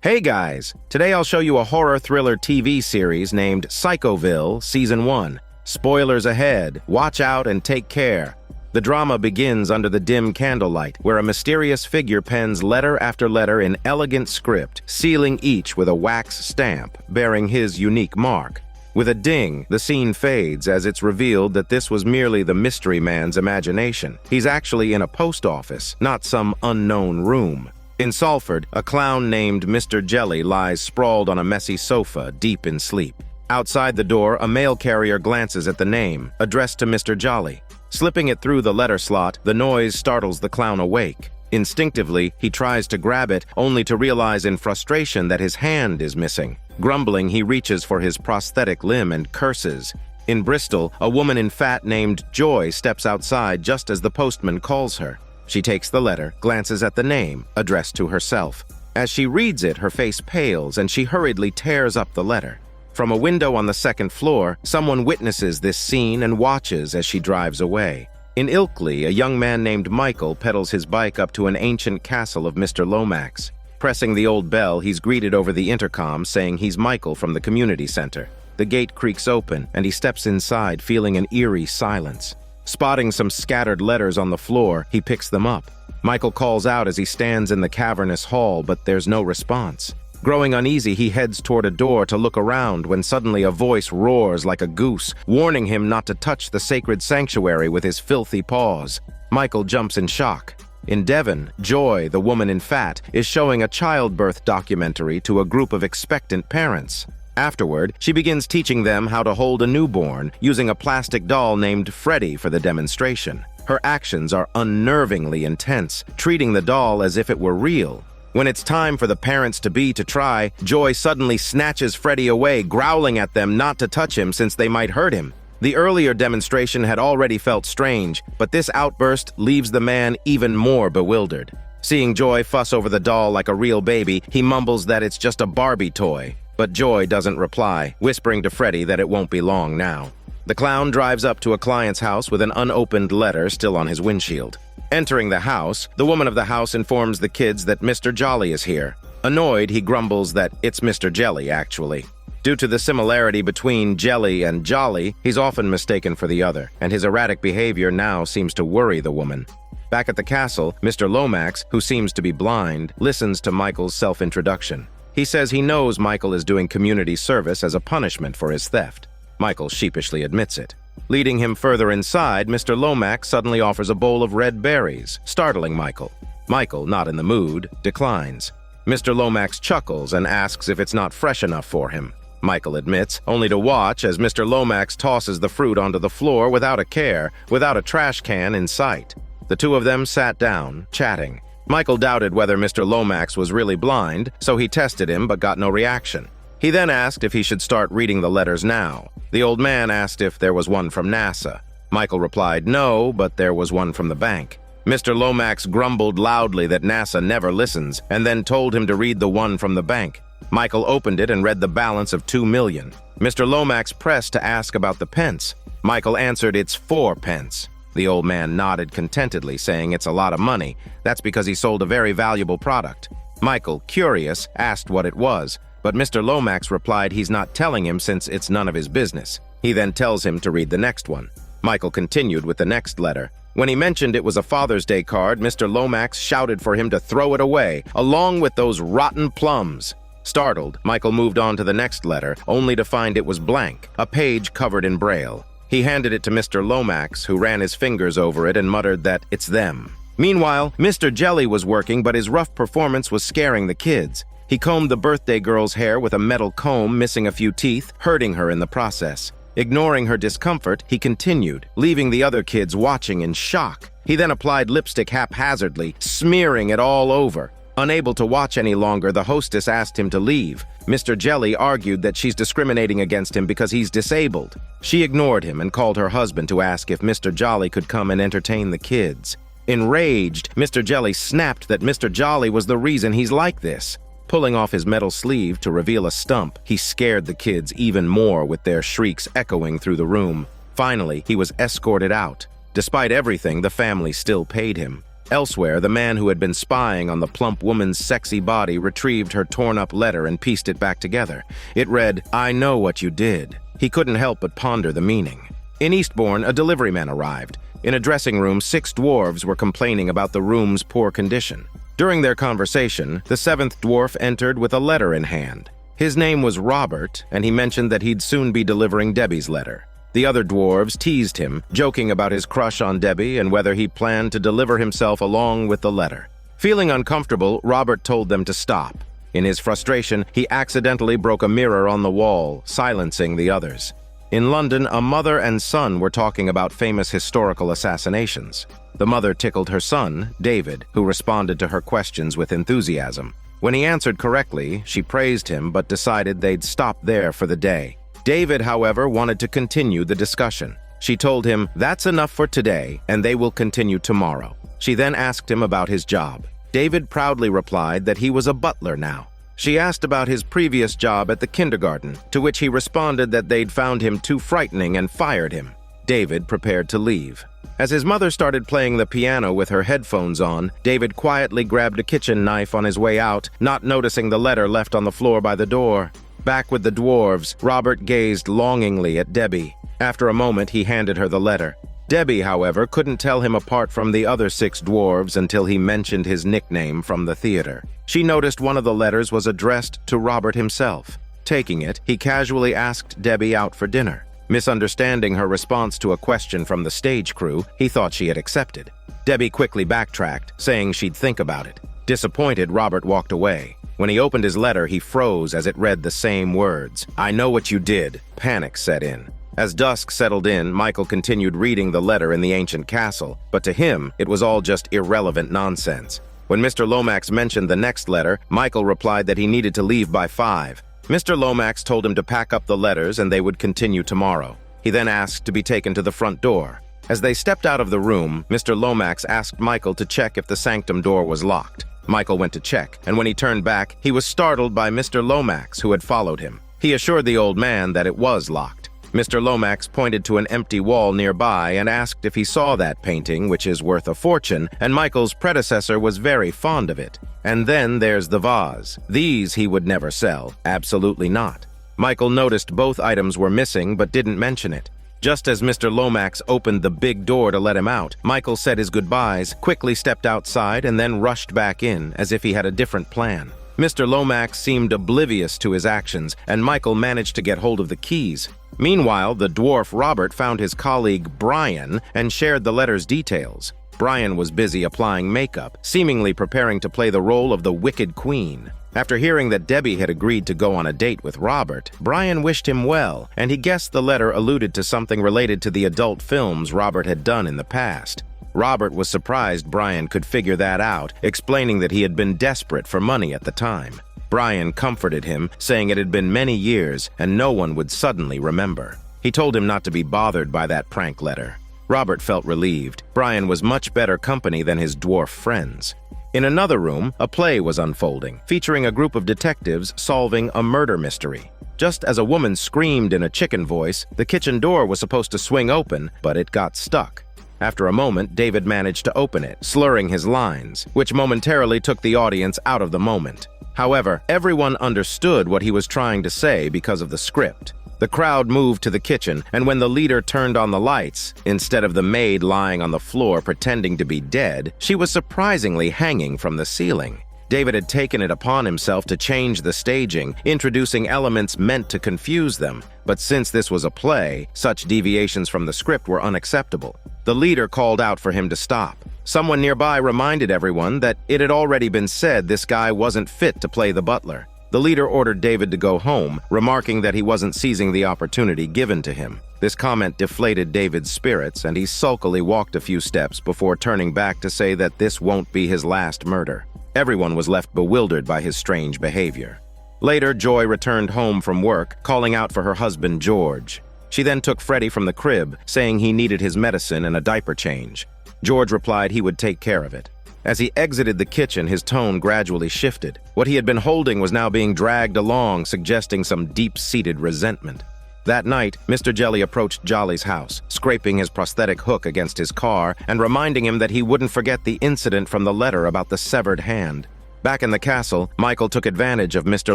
Hey guys, today I'll show you a horror thriller TV series named Psychoville Season 1. Spoilers ahead, watch out and take care. The drama begins under the dim candlelight, where a mysterious figure pens letter after letter in elegant script, sealing each with a wax stamp, bearing his unique mark. With a ding, the scene fades as it's revealed that this was merely the mystery man's imagination. He's actually in a post office, not some unknown room. In Salford, a clown named Mr. Jelly lies sprawled on a messy sofa, deep in sleep. Outside the door, a mail carrier glances at the name, addressed to Mr. Jolly. Slipping it through the letter slot, the noise startles the clown awake. Instinctively, he tries to grab it, only to realize in frustration that his hand is missing. Grumbling, he reaches for his prosthetic limb and curses. In Bristol, a woman in fat named Joy steps outside just as the postman calls her. She takes the letter, glances at the name, addressed to herself. As she reads it, her face pales and she hurriedly tears up the letter. From a window on the second floor, someone witnesses this scene and watches as she drives away. In Ilkley, a young man named Michael pedals his bike up to an ancient castle of Mr. Lomax. Pressing the old bell, he's greeted over the intercom saying he's Michael from the community center. The gate creaks open and he steps inside, feeling an eerie silence. Spotting some scattered letters on the floor, he picks them up. Michael calls out as he stands in the cavernous hall, but there's no response. Growing uneasy, he heads toward a door to look around when suddenly a voice roars like a goose, warning him not to touch the sacred sanctuary with his filthy paws. Michael jumps in shock. In Devon, Joy, the woman in fat, is showing a childbirth documentary to a group of expectant parents. Afterward, she begins teaching them how to hold a newborn, using a plastic doll named Freddy for the demonstration. Her actions are unnervingly intense, treating the doll as if it were real. When it's time for the parents-to-be to try, Joy suddenly snatches Freddy away, growling at them not to touch him since they might hurt him. The earlier demonstration had already felt strange, but this outburst leaves the man even more bewildered. Seeing Joy fuss over the doll like a real baby, he mumbles that it's just a Barbie toy. But Joy doesn't reply, whispering to Freddy that it won't be long now. The clown drives up to a client's house with an unopened letter still on his windshield. Entering the house, the woman of the house informs the kids that Mr. Jolly is here. Annoyed, he grumbles that it's Mr. Jelly, actually. Due to the similarity between Jelly and Jolly, he's often mistaken for the other, and his erratic behavior now seems to worry the woman. Back at the castle, Mr. Lomax, who seems to be blind, listens to Michael's self-introduction. He says he knows Michael is doing community service as a punishment for his theft. Michael sheepishly admits it. Leading him further inside, Mr. Lomax suddenly offers a bowl of red berries, startling Michael. Michael, not in the mood, declines. Mr. Lomax chuckles and asks if it's not fresh enough for him. Michael admits, only to watch as Mr. Lomax tosses the fruit onto the floor without a care, without a trash can in sight. The two of them sat down, chatting. Michael doubted whether Mr. Lomax was really blind, so he tested him but got no reaction. He then asked if he should start reading the letters now. The old man asked if there was one from NASA. Michael replied no, but there was one from the bank. Mr. Lomax grumbled loudly that NASA never listens, and then told him to read the one from the bank. Michael opened it and read the balance of 2 million. Mr. Lomax pressed to ask about the pence. Michael answered it's 4 pence. The old man nodded contentedly, saying it's a lot of money. That's because he sold a very valuable product. Michael, curious, asked what it was, but Mr. Lomax replied he's not telling him since it's none of his business. He then tells him to read the next one. Michael continued with the next letter. When he mentioned it was a Father's Day card, Mr. Lomax shouted for him to throw it away, along with those rotten plums. Startled, Michael moved on to the next letter, only to find it was blank, a page covered in Braille. He handed it to Mr. Lomax, who ran his fingers over it and muttered that it's them. Meanwhile, Mr. Jelly was working, but his rough performance was scaring the kids. He combed the birthday girl's hair with a metal comb, missing a few teeth, hurting her in the process. Ignoring her discomfort, he continued, leaving the other kids watching in shock. He then applied lipstick haphazardly, smearing it all over. Unable to watch any longer, the hostess asked him to leave. Mr. Jelly argued that she's discriminating against him because he's disabled. She ignored him and called her husband to ask if Mr. Jolly could come and entertain the kids. Enraged, Mr. Jelly snapped that Mr. Jolly was the reason he's like this. Pulling off his metal sleeve to reveal a stump, he scared the kids even more with their shrieks echoing through the room. Finally, he was escorted out. Despite everything, the family still paid him. Elsewhere, the man who had been spying on the plump woman's sexy body retrieved her torn-up letter and pieced it back together. It read, "I know what you did." He couldn't help but ponder the meaning. In Eastbourne, a delivery man arrived. In a dressing room, 6 dwarves were complaining about the room's poor condition. During their conversation, the 7th dwarf entered with a letter in hand. His name was Robert, and he mentioned that he'd soon be delivering Debbie's letter. The other dwarves teased him, joking about his crush on Debbie and whether he planned to deliver himself along with the letter. Feeling uncomfortable, Robert told them to stop. In his frustration, he accidentally broke a mirror on the wall, silencing the others. In London, a mother and son were talking about famous historical assassinations. The mother tickled her son, David, who responded to her questions with enthusiasm. When he answered correctly, she praised him but decided they'd stop there for the day. David, however, wanted to continue the discussion. She told him, "That's enough for today, and they will continue tomorrow." She then asked him about his job. David proudly replied that he was a butler now. She asked about his previous job at the kindergarten, to which he responded that they'd found him too frightening and fired him. David prepared to leave. As his mother started playing the piano with her headphones on, David quietly grabbed a kitchen knife on his way out, not noticing the letter left on the floor by the door. Back with the dwarves, Robert gazed longingly at Debbie. After a moment, he handed her the letter. Debbie, however, couldn't tell him apart from the other 6 dwarves until he mentioned his nickname from the theater. She noticed one of the letters was addressed to Robert himself. Taking it, he casually asked Debbie out for dinner. Misunderstanding her response to a question from the stage crew, he thought she had accepted. Debbie quickly backtracked, saying she'd think about it. Disappointed, Robert walked away. When he opened his letter, he froze as it read the same words. "I know what you did." Panic set in. As dusk settled in, Michael continued reading the letter in the ancient castle, but to him, it was all just irrelevant nonsense. When Mr. Lomax mentioned the next letter, Michael replied that he needed to leave by 5. Mr. Lomax told him to pack up the letters and they would continue tomorrow. He then asked to be taken to the front door. As they stepped out of the room, Mr. Lomax asked Michael to check if the sanctum door was locked. Michael went to check, and when he turned back, he was startled by Mr. Lomax, who had followed him. He assured the old man that it was locked. Mr. Lomax pointed to an empty wall nearby and asked if he saw that painting, which is worth a fortune, and Michael's predecessor was very fond of it. And then there's the vase. These he would never sell. Absolutely not. Michael noticed both items were missing but didn't mention it. Just as Mr. Lomax opened the big door to let him out, Michael said his goodbyes, quickly stepped outside, and then rushed back in, as if he had a different plan. Mr. Lomax seemed oblivious to his actions, and Michael managed to get hold of the keys. Meanwhile, the dwarf Robert found his colleague Brian and shared the letter's details. Brian was busy applying makeup, seemingly preparing to play the role of the Wicked Queen. After hearing that Debbie had agreed to go on a date with Robert, Brian wished him well, and he guessed the letter alluded to something related to the adult films Robert had done in the past. Robert was surprised Brian could figure that out, explaining that he had been desperate for money at the time. Brian comforted him, saying it had been many years and no one would suddenly remember. He told him not to be bothered by that prank letter. Robert felt relieved. Brian was much better company than his dwarf friends. In another room, a play was unfolding, featuring a group of detectives solving a murder mystery. Just as a woman screamed in a chicken voice, the kitchen door was supposed to swing open, but it got stuck. After a moment, David managed to open it, slurring his lines, which momentarily took the audience out of the moment. However, everyone understood what he was trying to say because of the script. The crowd moved to the kitchen, and when the leader turned on the lights, instead of the maid lying on the floor pretending to be dead, she was surprisingly hanging from the ceiling. David had taken it upon himself to change the staging, introducing elements meant to confuse them, but since this was a play, such deviations from the script were unacceptable. The leader called out for him to stop. Someone nearby reminded everyone that it had already been said this guy wasn't fit to play the butler. The leader ordered David to go home, remarking that he wasn't seizing the opportunity given to him. This comment deflated David's spirits, and he sulkily walked a few steps before turning back to say that this won't be his last murder. Everyone was left bewildered by his strange behavior. Later, Joy returned home from work, calling out for her husband, George. She then took Freddie from the crib, saying he needed his medicine and a diaper change. George replied he would take care of it. As he exited the kitchen, his tone gradually shifted. What he had been holding was now being dragged along, suggesting some deep-seated resentment. That night, Mr. Jelly approached Jolly's house, scraping his prosthetic hook against his car and reminding him that he wouldn't forget the incident from the letter about the severed hand. Back in the castle, Michael took advantage of Mr.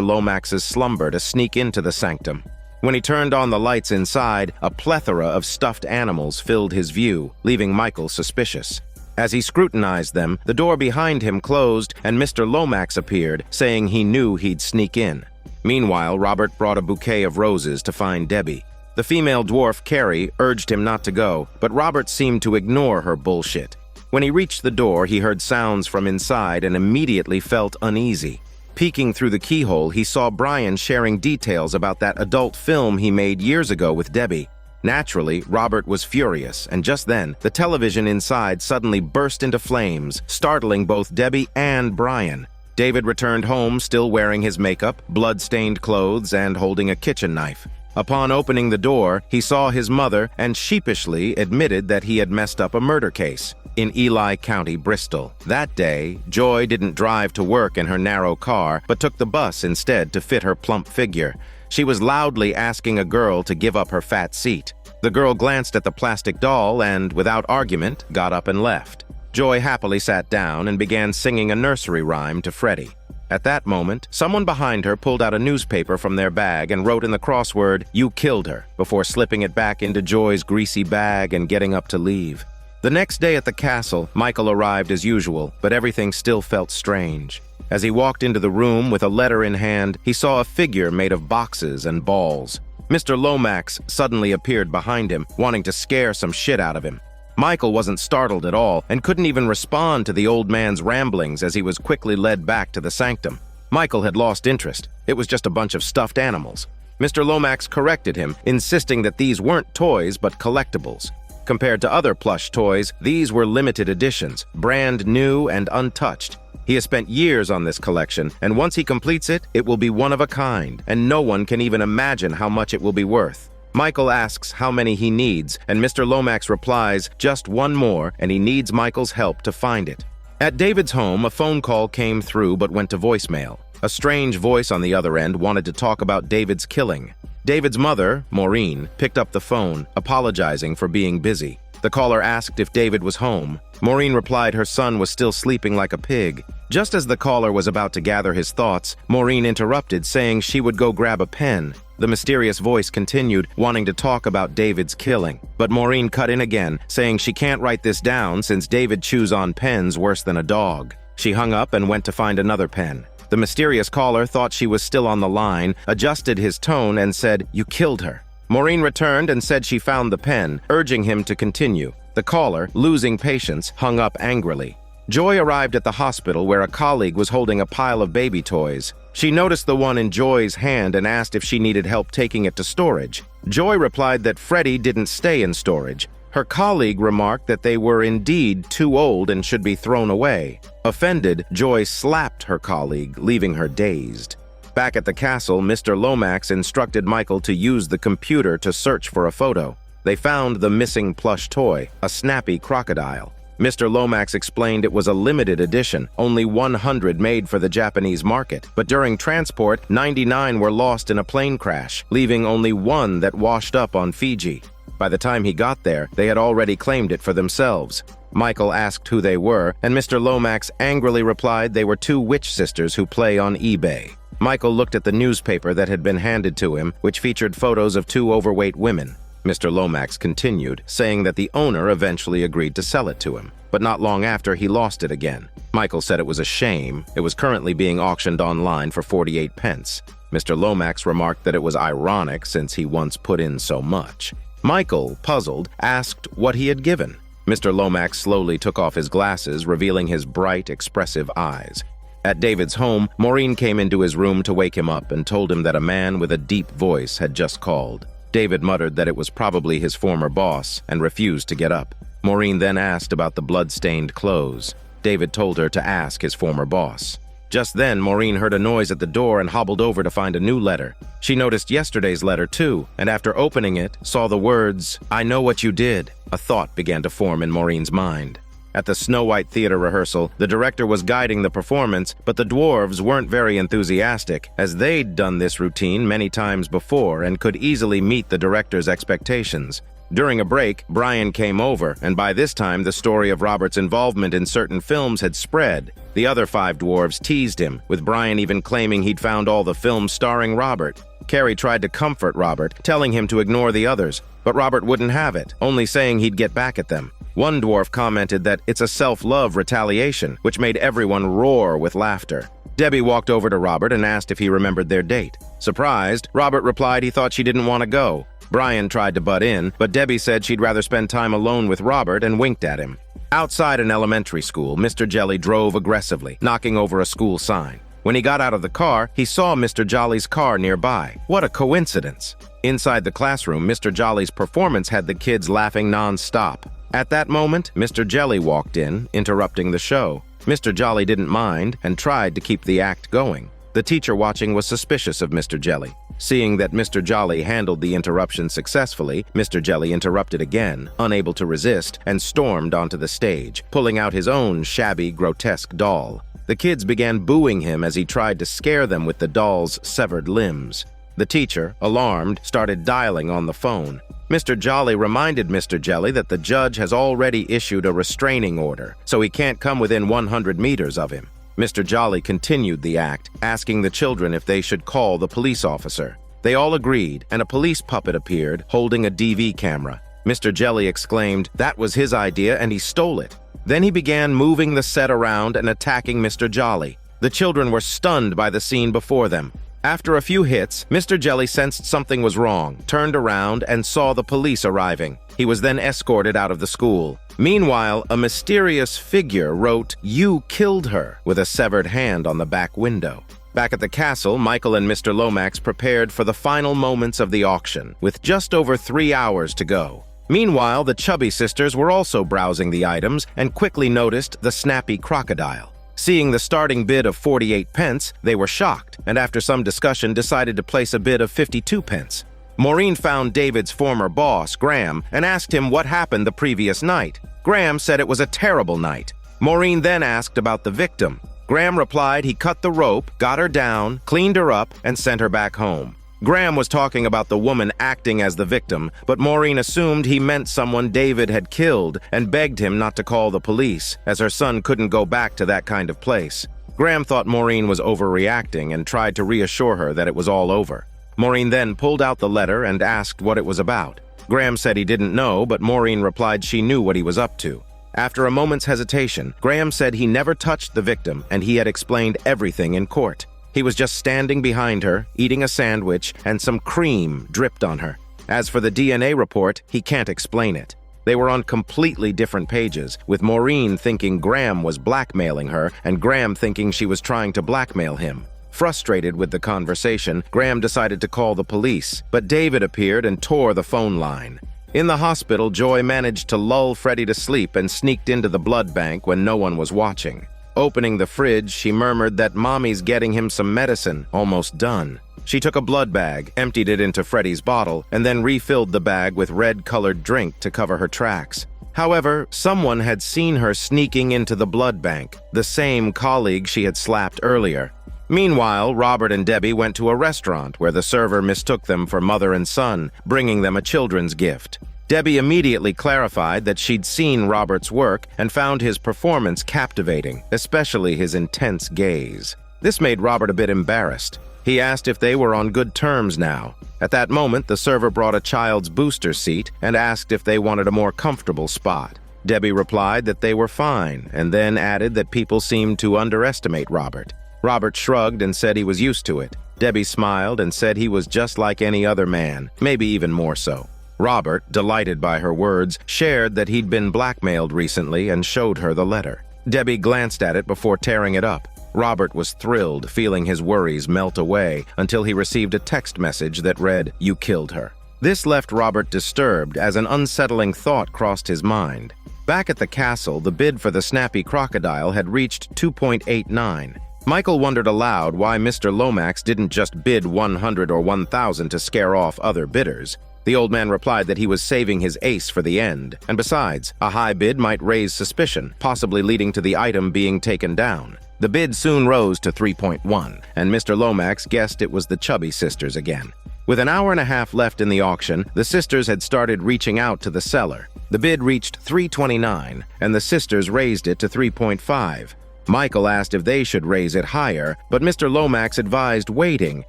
Lomax's slumber to sneak into the sanctum. When he turned on the lights inside, a plethora of stuffed animals filled his view, leaving Michael suspicious. As he scrutinized them, the door behind him closed and Mr. Lomax appeared, saying he knew he'd sneak in. Meanwhile, Robert brought a bouquet of roses to find Debbie. The female dwarf, Carrie, urged him not to go, but Robert seemed to ignore her bullshit. When he reached the door, he heard sounds from inside and immediately felt uneasy. Peeking through the keyhole, he saw Brian sharing details about that adult film he made years ago with Debbie. Naturally, Robert was furious, and just then, the television inside suddenly burst into flames, startling both Debbie and Brian. David returned home still wearing his makeup, blood-stained clothes, and holding a kitchen knife. Upon opening the door, he saw his mother and sheepishly admitted that he had messed up a murder case in Ely County, Bristol. That day, Joy didn't drive to work in her narrow car, but took the bus instead to fit her plump figure. She was loudly asking a girl to give up her fat seat. The girl glanced at the plastic doll and, without argument, got up and left. Joy happily sat down and began singing a nursery rhyme to Freddie. At that moment, someone behind her pulled out a newspaper from their bag and wrote in the crossword, "You killed her," before slipping it back into Joy's greasy bag and getting up to leave. The next day at the castle, Michael arrived as usual, but everything still felt strange. As he walked into the room with a letter in hand, he saw a figure made of boxes and balls. Mr. Lomax suddenly appeared behind him, wanting to scare some shit out of him. Michael wasn't startled at all and couldn't even respond to the old man's ramblings as he was quickly led back to the sanctum. Michael had lost interest. It was just a bunch of stuffed animals. Mr. Lomax corrected him, insisting that these weren't toys but collectibles. Compared to other plush toys, these were limited editions, brand new and untouched. He has spent years on this collection, and once he completes it, it will be one of a kind, and no one can even imagine how much it will be worth. Michael asks how many he needs, and Mr. Lomax replies, just one more, and he needs Michael's help to find it. At David's home, a phone call came through but went to voicemail. A strange voice on the other end wanted to talk about David's killing. David's mother, Maureen, picked up the phone, apologizing for being busy. The caller asked if David was home. Maureen replied her son was still sleeping like a pig. Just as the caller was about to gather his thoughts, Maureen interrupted, saying she would go grab a pen. The mysterious voice continued, wanting to talk about David's killing. But Maureen cut in again, saying she can't write this down since David chews on pens worse than a dog. She hung up and went to find another pen. The mysterious caller thought she was still on the line, adjusted his tone, and said, "You killed her." Maureen returned and said she found the pen, urging him to continue. The caller, losing patience, hung up angrily. Joy arrived at the hospital where a colleague was holding a pile of baby toys. She noticed the one in Joy's hand and asked if she needed help taking it to storage. Joy replied that Freddie didn't stay in storage. Her colleague remarked that they were indeed too old and should be thrown away. Offended, Joy slapped her colleague, leaving her dazed. Back at the castle, Mr. Lomax instructed Michael to use the computer to search for a photo. They found the missing plush toy, a Snappy Crocodile. Mr. Lomax explained it was a limited edition, only 100 made for the Japanese market, but during transport, 99 were lost in a plane crash, leaving only one that washed up on Fiji. By the time he got there, they had already claimed it for themselves. Michael asked who they were, and Mr. Lomax angrily replied they were two witch sisters who play on eBay. Michael looked at the newspaper that had been handed to him, which featured photos of two overweight women. Mr. Lomax continued, saying that the owner eventually agreed to sell it to him, but not long after he lost it again. Michael said it was a shame. It was currently being auctioned online for 48 pence. Mr. Lomax remarked that it was ironic since he once put in so much. Michael, puzzled, asked what he had given. Mr. Lomax slowly took off his glasses, revealing his bright, expressive eyes. At David's home, Maureen came into his room to wake him up and told him that a man with a deep voice had just called. David muttered that it was probably his former boss and refused to get up. Maureen then asked about the blood-stained clothes. David told her to ask his former boss. Just then, Maureen heard a noise at the door and hobbled over to find a new letter. She noticed yesterday's letter too, and after opening it, saw the words, "I know what you did." A thought began to form in Maureen's mind. At the Snow White theater rehearsal, the director was guiding the performance, but the dwarves weren't very enthusiastic, as they'd done this routine many times before and could easily meet the director's expectations. During a break, Brian came over, and by this time the story of Robert's involvement in certain films had spread. The other 5 dwarves teased him, with Brian even claiming he'd found all the films starring Robert. Carrie tried to comfort Robert, telling him to ignore the others, but Robert wouldn't have it, only saying he'd get back at them. One dwarf commented that it's a self-love retaliation, which made everyone roar with laughter. Debbie walked over to Robert and asked if he remembered their date. Surprised, Robert replied he thought she didn't want to go. Brian tried to butt in, but Debbie said she'd rather spend time alone with Robert and winked at him. Outside an elementary school, Mr. Jelly drove aggressively, knocking over a school sign. When he got out of the car, he saw Mr. Jolly's car nearby. What a coincidence! Inside the classroom, Mr. Jolly's performance had the kids laughing non-stop. At that moment, Mr. Jelly walked in, interrupting the show. Mr. Jolly didn't mind and tried to keep the act going. The teacher watching was suspicious of Mr. Jelly. Seeing that Mr. Jolly handled the interruption successfully, Mr. Jelly interrupted again, unable to resist, and stormed onto the stage, pulling out his own shabby, grotesque doll. The kids began booing him as he tried to scare them with the doll's severed limbs. The teacher, alarmed, started dialing on the phone. Mr. Jolly reminded Mr. Jelly that the judge has already issued a restraining order, so he can't come within 100 meters of him. Mr. Jolly continued the act, asking the children if they should call the police officer. They all agreed, and a police puppet appeared, holding a DV camera. Mr. Jelly exclaimed that was his idea and he stole it. Then he began moving the set around and attacking Mr. Jolly. The children were stunned by the scene before them. After a few hits, Mr. Jelly sensed something was wrong, turned around, and saw the police arriving. He was then escorted out of the school. Meanwhile, a mysterious figure wrote, "You killed her," with a severed hand on the back window. Back at the castle, Michael and Mr. Lomax prepared for the final moments of the auction, with just over 3 hours to go. Meanwhile, the Chubby sisters were also browsing the items and quickly noticed the Snappy Crocodile. Seeing the starting bid of 48 pence, they were shocked, and after some discussion decided to place a bid of 52 pence. Maureen found David's former boss, Graham, and asked him what happened the previous night. Graham said it was a terrible night. Maureen then asked about the victim. Graham replied he cut the rope, got her down, cleaned her up, and sent her back home. Graham was talking about the woman acting as the victim, but Maureen assumed he meant someone David had killed and begged him not to call the police, as her son couldn't go back to that kind of place. Graham thought Maureen was overreacting and tried to reassure her that it was all over. Maureen then pulled out the letter and asked what it was about. Graham said he didn't know, but Maureen replied she knew what he was up to. After a moment's hesitation, Graham said he never touched the victim and he had explained everything in court. He was just standing behind her, eating a sandwich, and some cream dripped on her. As for the DNA report, he can't explain it. They were on completely different pages, with Maureen thinking Graham was blackmailing her and Graham thinking she was trying to blackmail him. Frustrated with the conversation, Graham decided to call the police, but David appeared and tore the phone line. In the hospital, Joy managed to lull Freddie to sleep and sneaked into the blood bank when no one was watching. Opening the fridge, she murmured that Mommy's getting him some medicine, almost done. She took a blood bag, emptied it into Freddie's bottle, and then refilled the bag with red-colored drink to cover her tracks. However, someone had seen her sneaking into the blood bank, the same colleague she had slapped earlier. Meanwhile, Robert and Debbie went to a restaurant where the server mistook them for mother and son, bringing them a children's gift. Debbie immediately clarified that she'd seen Robert's work and found his performance captivating, especially his intense gaze. This made Robert a bit embarrassed. He asked if they were on good terms now. At that moment, the server brought a child's booster seat and asked if they wanted a more comfortable spot. Debbie replied that they were fine, and then added that people seemed to underestimate Robert. Robert shrugged and said he was used to it. Debbie smiled and said he was just like any other man, maybe even more so. Robert, delighted by her words, shared that he'd been blackmailed recently and showed her the letter. Debbie glanced at it before tearing it up. Robert was thrilled, feeling his worries melt away until he received a text message that read, "You killed her." This left Robert disturbed as an unsettling thought crossed his mind. Back at the castle, the bid for the Snappy Crocodile had reached 2.89. Michael wondered aloud why Mr. Lomax didn't just bid 100 or 1,000 to scare off other bidders. The old man replied that he was saving his ace for the end, and besides, a high bid might raise suspicion, possibly leading to the item being taken down. The bid soon rose to 3.1, and Mr. Lomax guessed it was the Chubby sisters again. With an hour and a half left in the auction, the sisters had started reaching out to the seller. The bid reached 3.29, and the sisters raised it to 3.5. Michael asked if they should raise it higher, but Mr. Lomax advised waiting,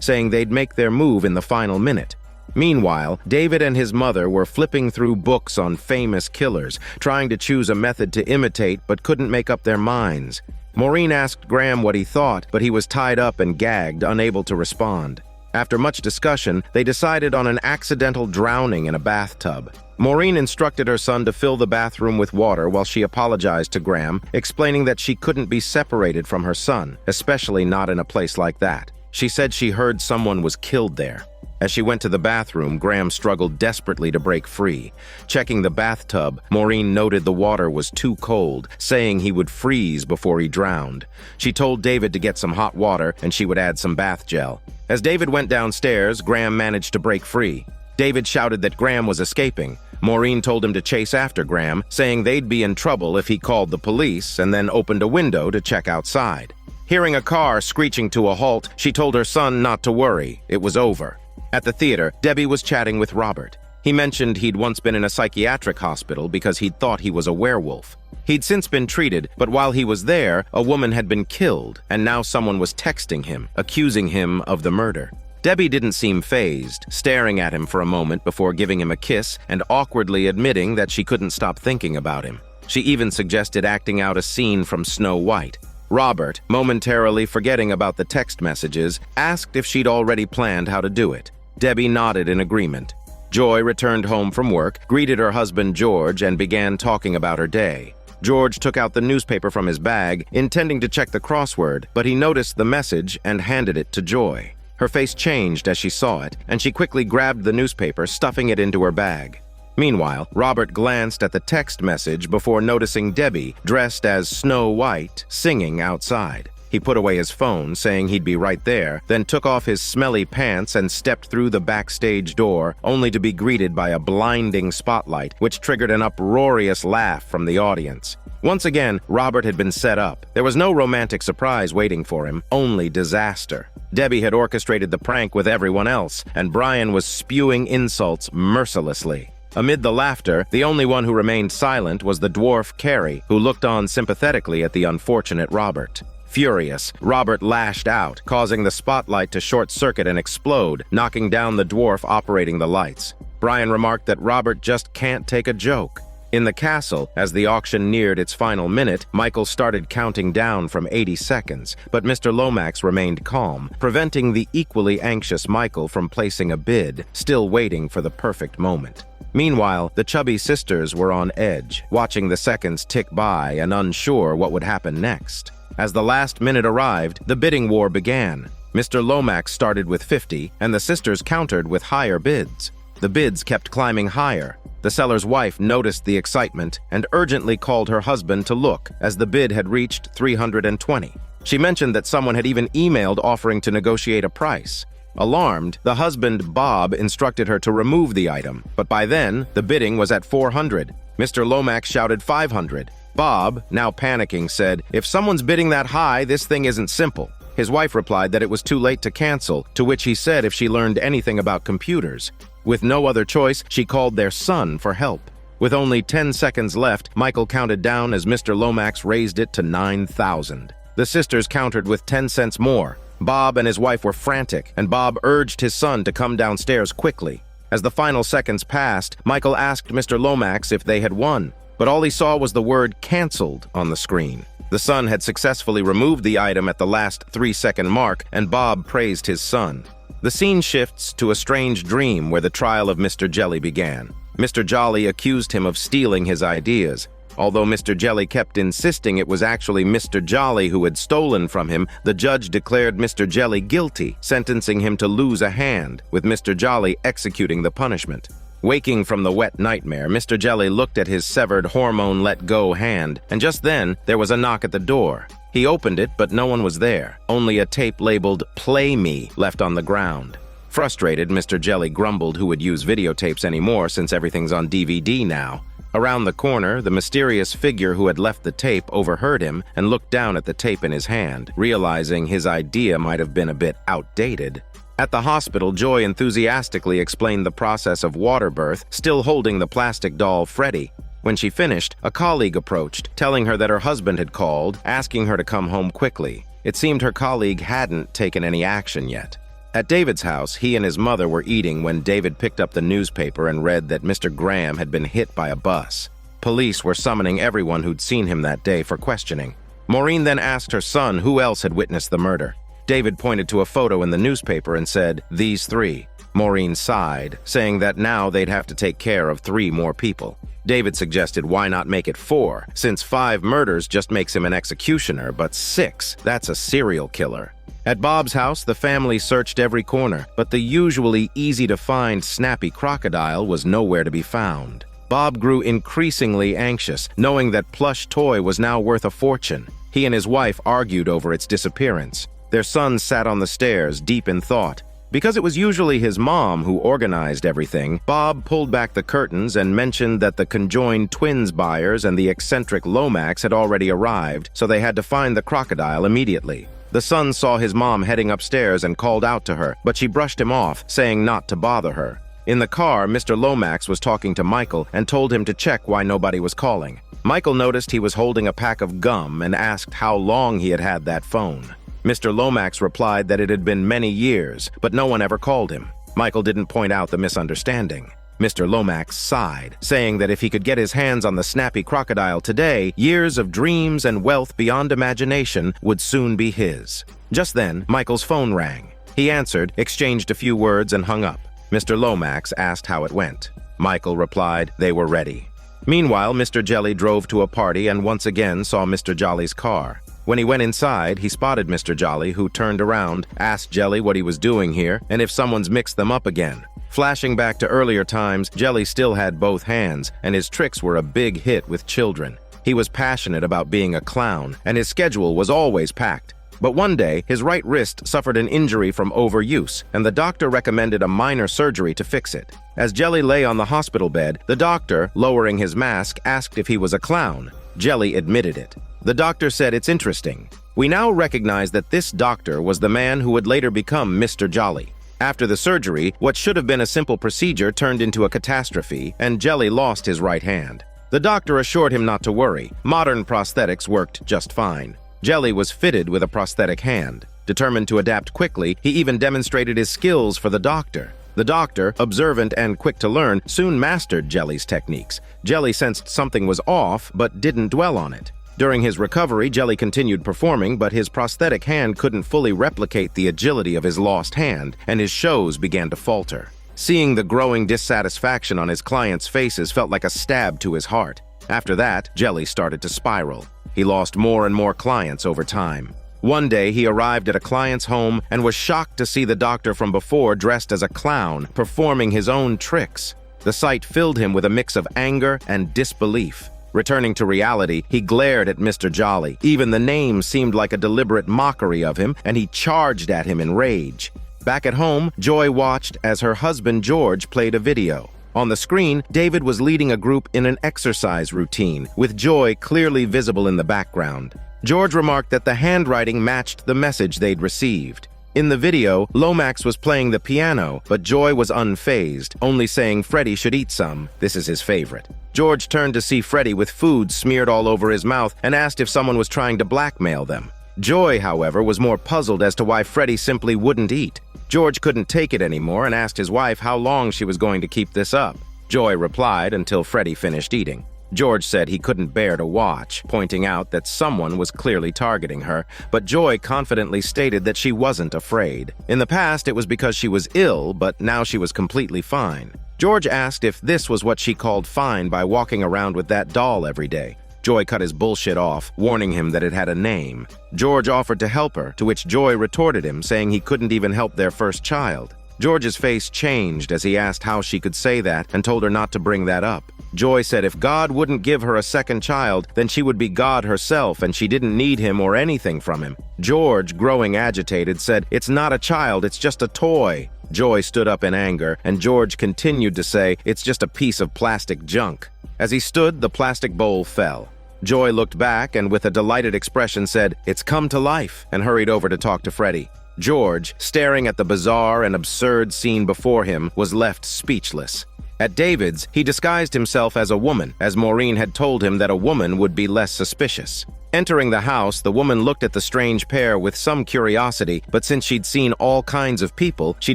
saying they'd make their move in the final minute. Meanwhile, David and his mother were flipping through books on famous killers, trying to choose a method to imitate but couldn't make up their minds. Maureen asked Graham what he thought, but he was tied up and gagged, unable to respond. After much discussion, they decided on an accidental drowning in a bathtub. Maureen instructed her son to fill the bathroom with water while she apologized to Graham, explaining that she couldn't be separated from her son, especially not in a place like that. She said she heard someone was killed there. As she went to the bathroom, Graham struggled desperately to break free. Checking the bathtub, Maureen noted the water was too cold, saying he would freeze before he drowned. She told David to get some hot water and she would add some bath gel. As David went downstairs, Graham managed to break free. David shouted that Graham was escaping. Maureen told him to chase after Graham, saying they'd be in trouble if he called the police, and then opened a window to check outside. Hearing a car screeching to a halt, she told her son not to worry, it was over. At the theater, Debbie was chatting with Robert. He mentioned he'd once been in a psychiatric hospital because he'd thought he was a werewolf. He'd since been treated, but while he was there, a woman had been killed, and now someone was texting him, accusing him of the murder. Debbie didn't seem fazed, staring at him for a moment before giving him a kiss and awkwardly admitting that she couldn't stop thinking about him. She even suggested acting out a scene from Snow White. Robert, momentarily forgetting about the text messages, asked if she'd already planned how to do it. Debbie nodded in agreement. Joy returned home from work, greeted her husband George, and began talking about her day. George took out the newspaper from his bag, intending to check the crossword, but he noticed the message and handed it to Joy. Her face changed as she saw it, and she quickly grabbed the newspaper, stuffing it into her bag. Meanwhile, Robert glanced at the text message before noticing Debbie, dressed as Snow White, singing outside. He put away his phone, saying he'd be right there, then took off his smelly pants and stepped through the backstage door, only to be greeted by a blinding spotlight, which triggered an uproarious laugh from the audience. Once again, Robert had been set up. There was no romantic surprise waiting for him, only disaster. Debbie had orchestrated the prank with everyone else, and Brian was spewing insults mercilessly. Amid the laughter, the only one who remained silent was the dwarf Carrie, who looked on sympathetically at the unfortunate Robert. Furious, Robert lashed out, causing the spotlight to short-circuit and explode, knocking down the dwarf operating the lights. Brian remarked that Robert just can't take a joke. In the castle, as the auction neared its final minute, Michael started counting down from 80 seconds, but Mr. Lomax remained calm, preventing the equally anxious Michael from placing a bid, still waiting for the perfect moment. Meanwhile, the Chubby sisters were on edge, watching the seconds tick by and unsure what would happen next. As the last minute arrived, the bidding war began. Mr. Lomax started with 50, and the sisters countered with higher bids. The bids kept climbing higher. The seller's wife noticed the excitement and urgently called her husband to look, as the bid had reached 320. She mentioned that someone had even emailed offering to negotiate a price. Alarmed, the husband, Bob, instructed her to remove the item, but by then, the bidding was at 400. Mr. Lomax shouted 500. Bob, now panicking, said, "If someone's bidding that high, this thing isn't simple." His wife replied that it was too late to cancel, to which he said if she learned anything about computers. With no other choice, she called their son for help. With only 10 seconds left, Michael counted down as Mr. Lomax raised it to 9,000. The sisters countered with 10 cents more. Bob and his wife were frantic, and Bob urged his son to come downstairs quickly. As the final seconds passed, Michael asked Mr. Lomax if they had won, but all he saw was the word "canceled" on the screen. The son had successfully removed the item at the last 3-second mark, and Bob praised his son. The scene shifts to a strange dream where the trial of Mr. Jelly began. Mr. Jolly accused him of stealing his ideas. Although Mr. Jelly kept insisting it was actually Mr. Jolly who had stolen from him, the judge declared Mr. Jelly guilty, sentencing him to lose a hand, with Mr. Jolly executing the punishment. Waking from the wet nightmare, Mr. Jelly looked at his severed hormone-let-go hand, and just then, there was a knock at the door. He opened it, but no one was there, only a tape labeled "Play Me" left on the ground. Frustrated, Mr. Jelly grumbled who would use videotapes anymore since everything's on DVD now. Around the corner, the mysterious figure who had left the tape overheard him and looked down at the tape in his hand, realizing his idea might have been a bit outdated. At the hospital, Joy enthusiastically explained the process of water birth, still holding the plastic doll Freddy. When she finished, a colleague approached, telling her that her husband had called, asking her to come home quickly. It seemed her colleague hadn't taken any action yet. At David's house, he and his mother were eating when David picked up the newspaper and read that Mr. Graham had been hit by a bus. Police were summoning everyone who'd seen him that day for questioning. Maureen then asked her son who else had witnessed the murder. David pointed to a photo in the newspaper and said, "These three." Maureen sighed, saying that now they'd have to take care of 3 more people. David suggested why not make it 4, since 5 murders just makes him an executioner, but 6, that's a serial killer. At Bob's house, the family searched every corner, but the usually easy-to-find Snappy Crocodile was nowhere to be found. Bob grew increasingly anxious, knowing that plush toy was now worth a fortune. He and his wife argued over its disappearance. Their son sat on the stairs, deep in thought. Because it was usually his mom who organized everything, Bob pulled back the curtains and mentioned that the conjoined twins buyers and the eccentric Lomax had already arrived, so they had to find the crocodile immediately. The son saw his mom heading upstairs and called out to her, but she brushed him off, saying not to bother her. In the car, Mr. Lomax was talking to Michael and told him to check why nobody was calling. Michael noticed he was holding a pack of gum and asked how long he had had that phone. Mr. Lomax replied that it had been many years, but no one ever called him. Michael didn't point out the misunderstanding. Mr. Lomax sighed, saying that if he could get his hands on the Snappy Crocodile today, years of dreams and wealth beyond imagination would soon be his. Just then, Michael's phone rang. He answered, exchanged a few words, and hung up. Mr. Lomax asked how it went. Michael replied they were ready. Meanwhile, Mr. Jelly drove to a party and once again saw Mr. Jolly's car. When he went inside, he spotted Mr. Jolly, who turned around, asked Jelly what he was doing here, and if someone's mixed them up again. Flashing back to earlier times, Jelly still had both hands, and his tricks were a big hit with children. He was passionate about being a clown, and his schedule was always packed. But one day, his right wrist suffered an injury from overuse, and the doctor recommended a minor surgery to fix it. As Jelly lay on the hospital bed, the doctor, lowering his mask, asked if he was a clown. Jelly admitted it. The doctor said, "It's interesting. We now recognize that this doctor was the man who would later become Mr. Jolly." After the surgery, what should have been a simple procedure turned into a catastrophe, and Jelly lost his right hand. The doctor assured him not to worry. Modern prosthetics worked just fine. Jelly was fitted with a prosthetic hand. Determined to adapt quickly, he even demonstrated his skills for the doctor. The doctor, observant and quick to learn, soon mastered Jelly's techniques. Jelly sensed something was off, but didn't dwell on it. During his recovery, Jelly continued performing, but his prosthetic hand couldn't fully replicate the agility of his lost hand, and his shows began to falter. Seeing the growing dissatisfaction on his clients' faces felt like a stab to his heart. After that, Jelly started to spiral. He lost more and more clients over time. One day, he arrived at a client's home and was shocked to see the doctor from before dressed as a clown, performing his own tricks. The sight filled him with a mix of anger and disbelief. Returning to reality, he glared at Mr. Jolly. Even the name seemed like a deliberate mockery of him, and he charged at him in rage. Back at home, Joy watched as her husband George played a video. On the screen, David was leading a group in an exercise routine, with Joy clearly visible in the background. George remarked that the handwriting matched the message they'd received. In the video, Lomax was playing the piano, but Joy was unfazed, only saying Freddy should eat some. This is his favorite. George turned to see Freddy with food smeared all over his mouth and asked if someone was trying to blackmail them. Joy, however, was more puzzled as to why Freddy simply wouldn't eat. George couldn't take it anymore and asked his wife how long she was going to keep this up. Joy replied until Freddy finished eating. George said he couldn't bear to watch, pointing out that someone was clearly targeting her, but Joy confidently stated that she wasn't afraid. In the past, it was because she was ill, but now she was completely fine. George asked if this was what she called fine by walking around with that doll every day. Joy cut his bullshit off, warning him that it had a name. George offered to help her, to which Joy retorted him, saying he couldn't even help their first child. George's face changed as he asked how she could say that and told her not to bring that up. Joy said if God wouldn't give her a second child, then she would be God herself and she didn't need him or anything from him. George, growing agitated, said, "It's not a child, it's just a toy." Joy stood up in anger, and George continued to say, "It's just a piece of plastic junk." As he stood, the plastic bowl fell. Joy looked back and with a delighted expression said, "It's come to life," and hurried over to talk to Freddie. George, staring at the bizarre and absurd scene before him, was left speechless. At David's, he disguised himself as a woman, as Maureen had told him that a woman would be less suspicious. Entering the house, the woman looked at the strange pair with some curiosity, but since she'd seen all kinds of people, she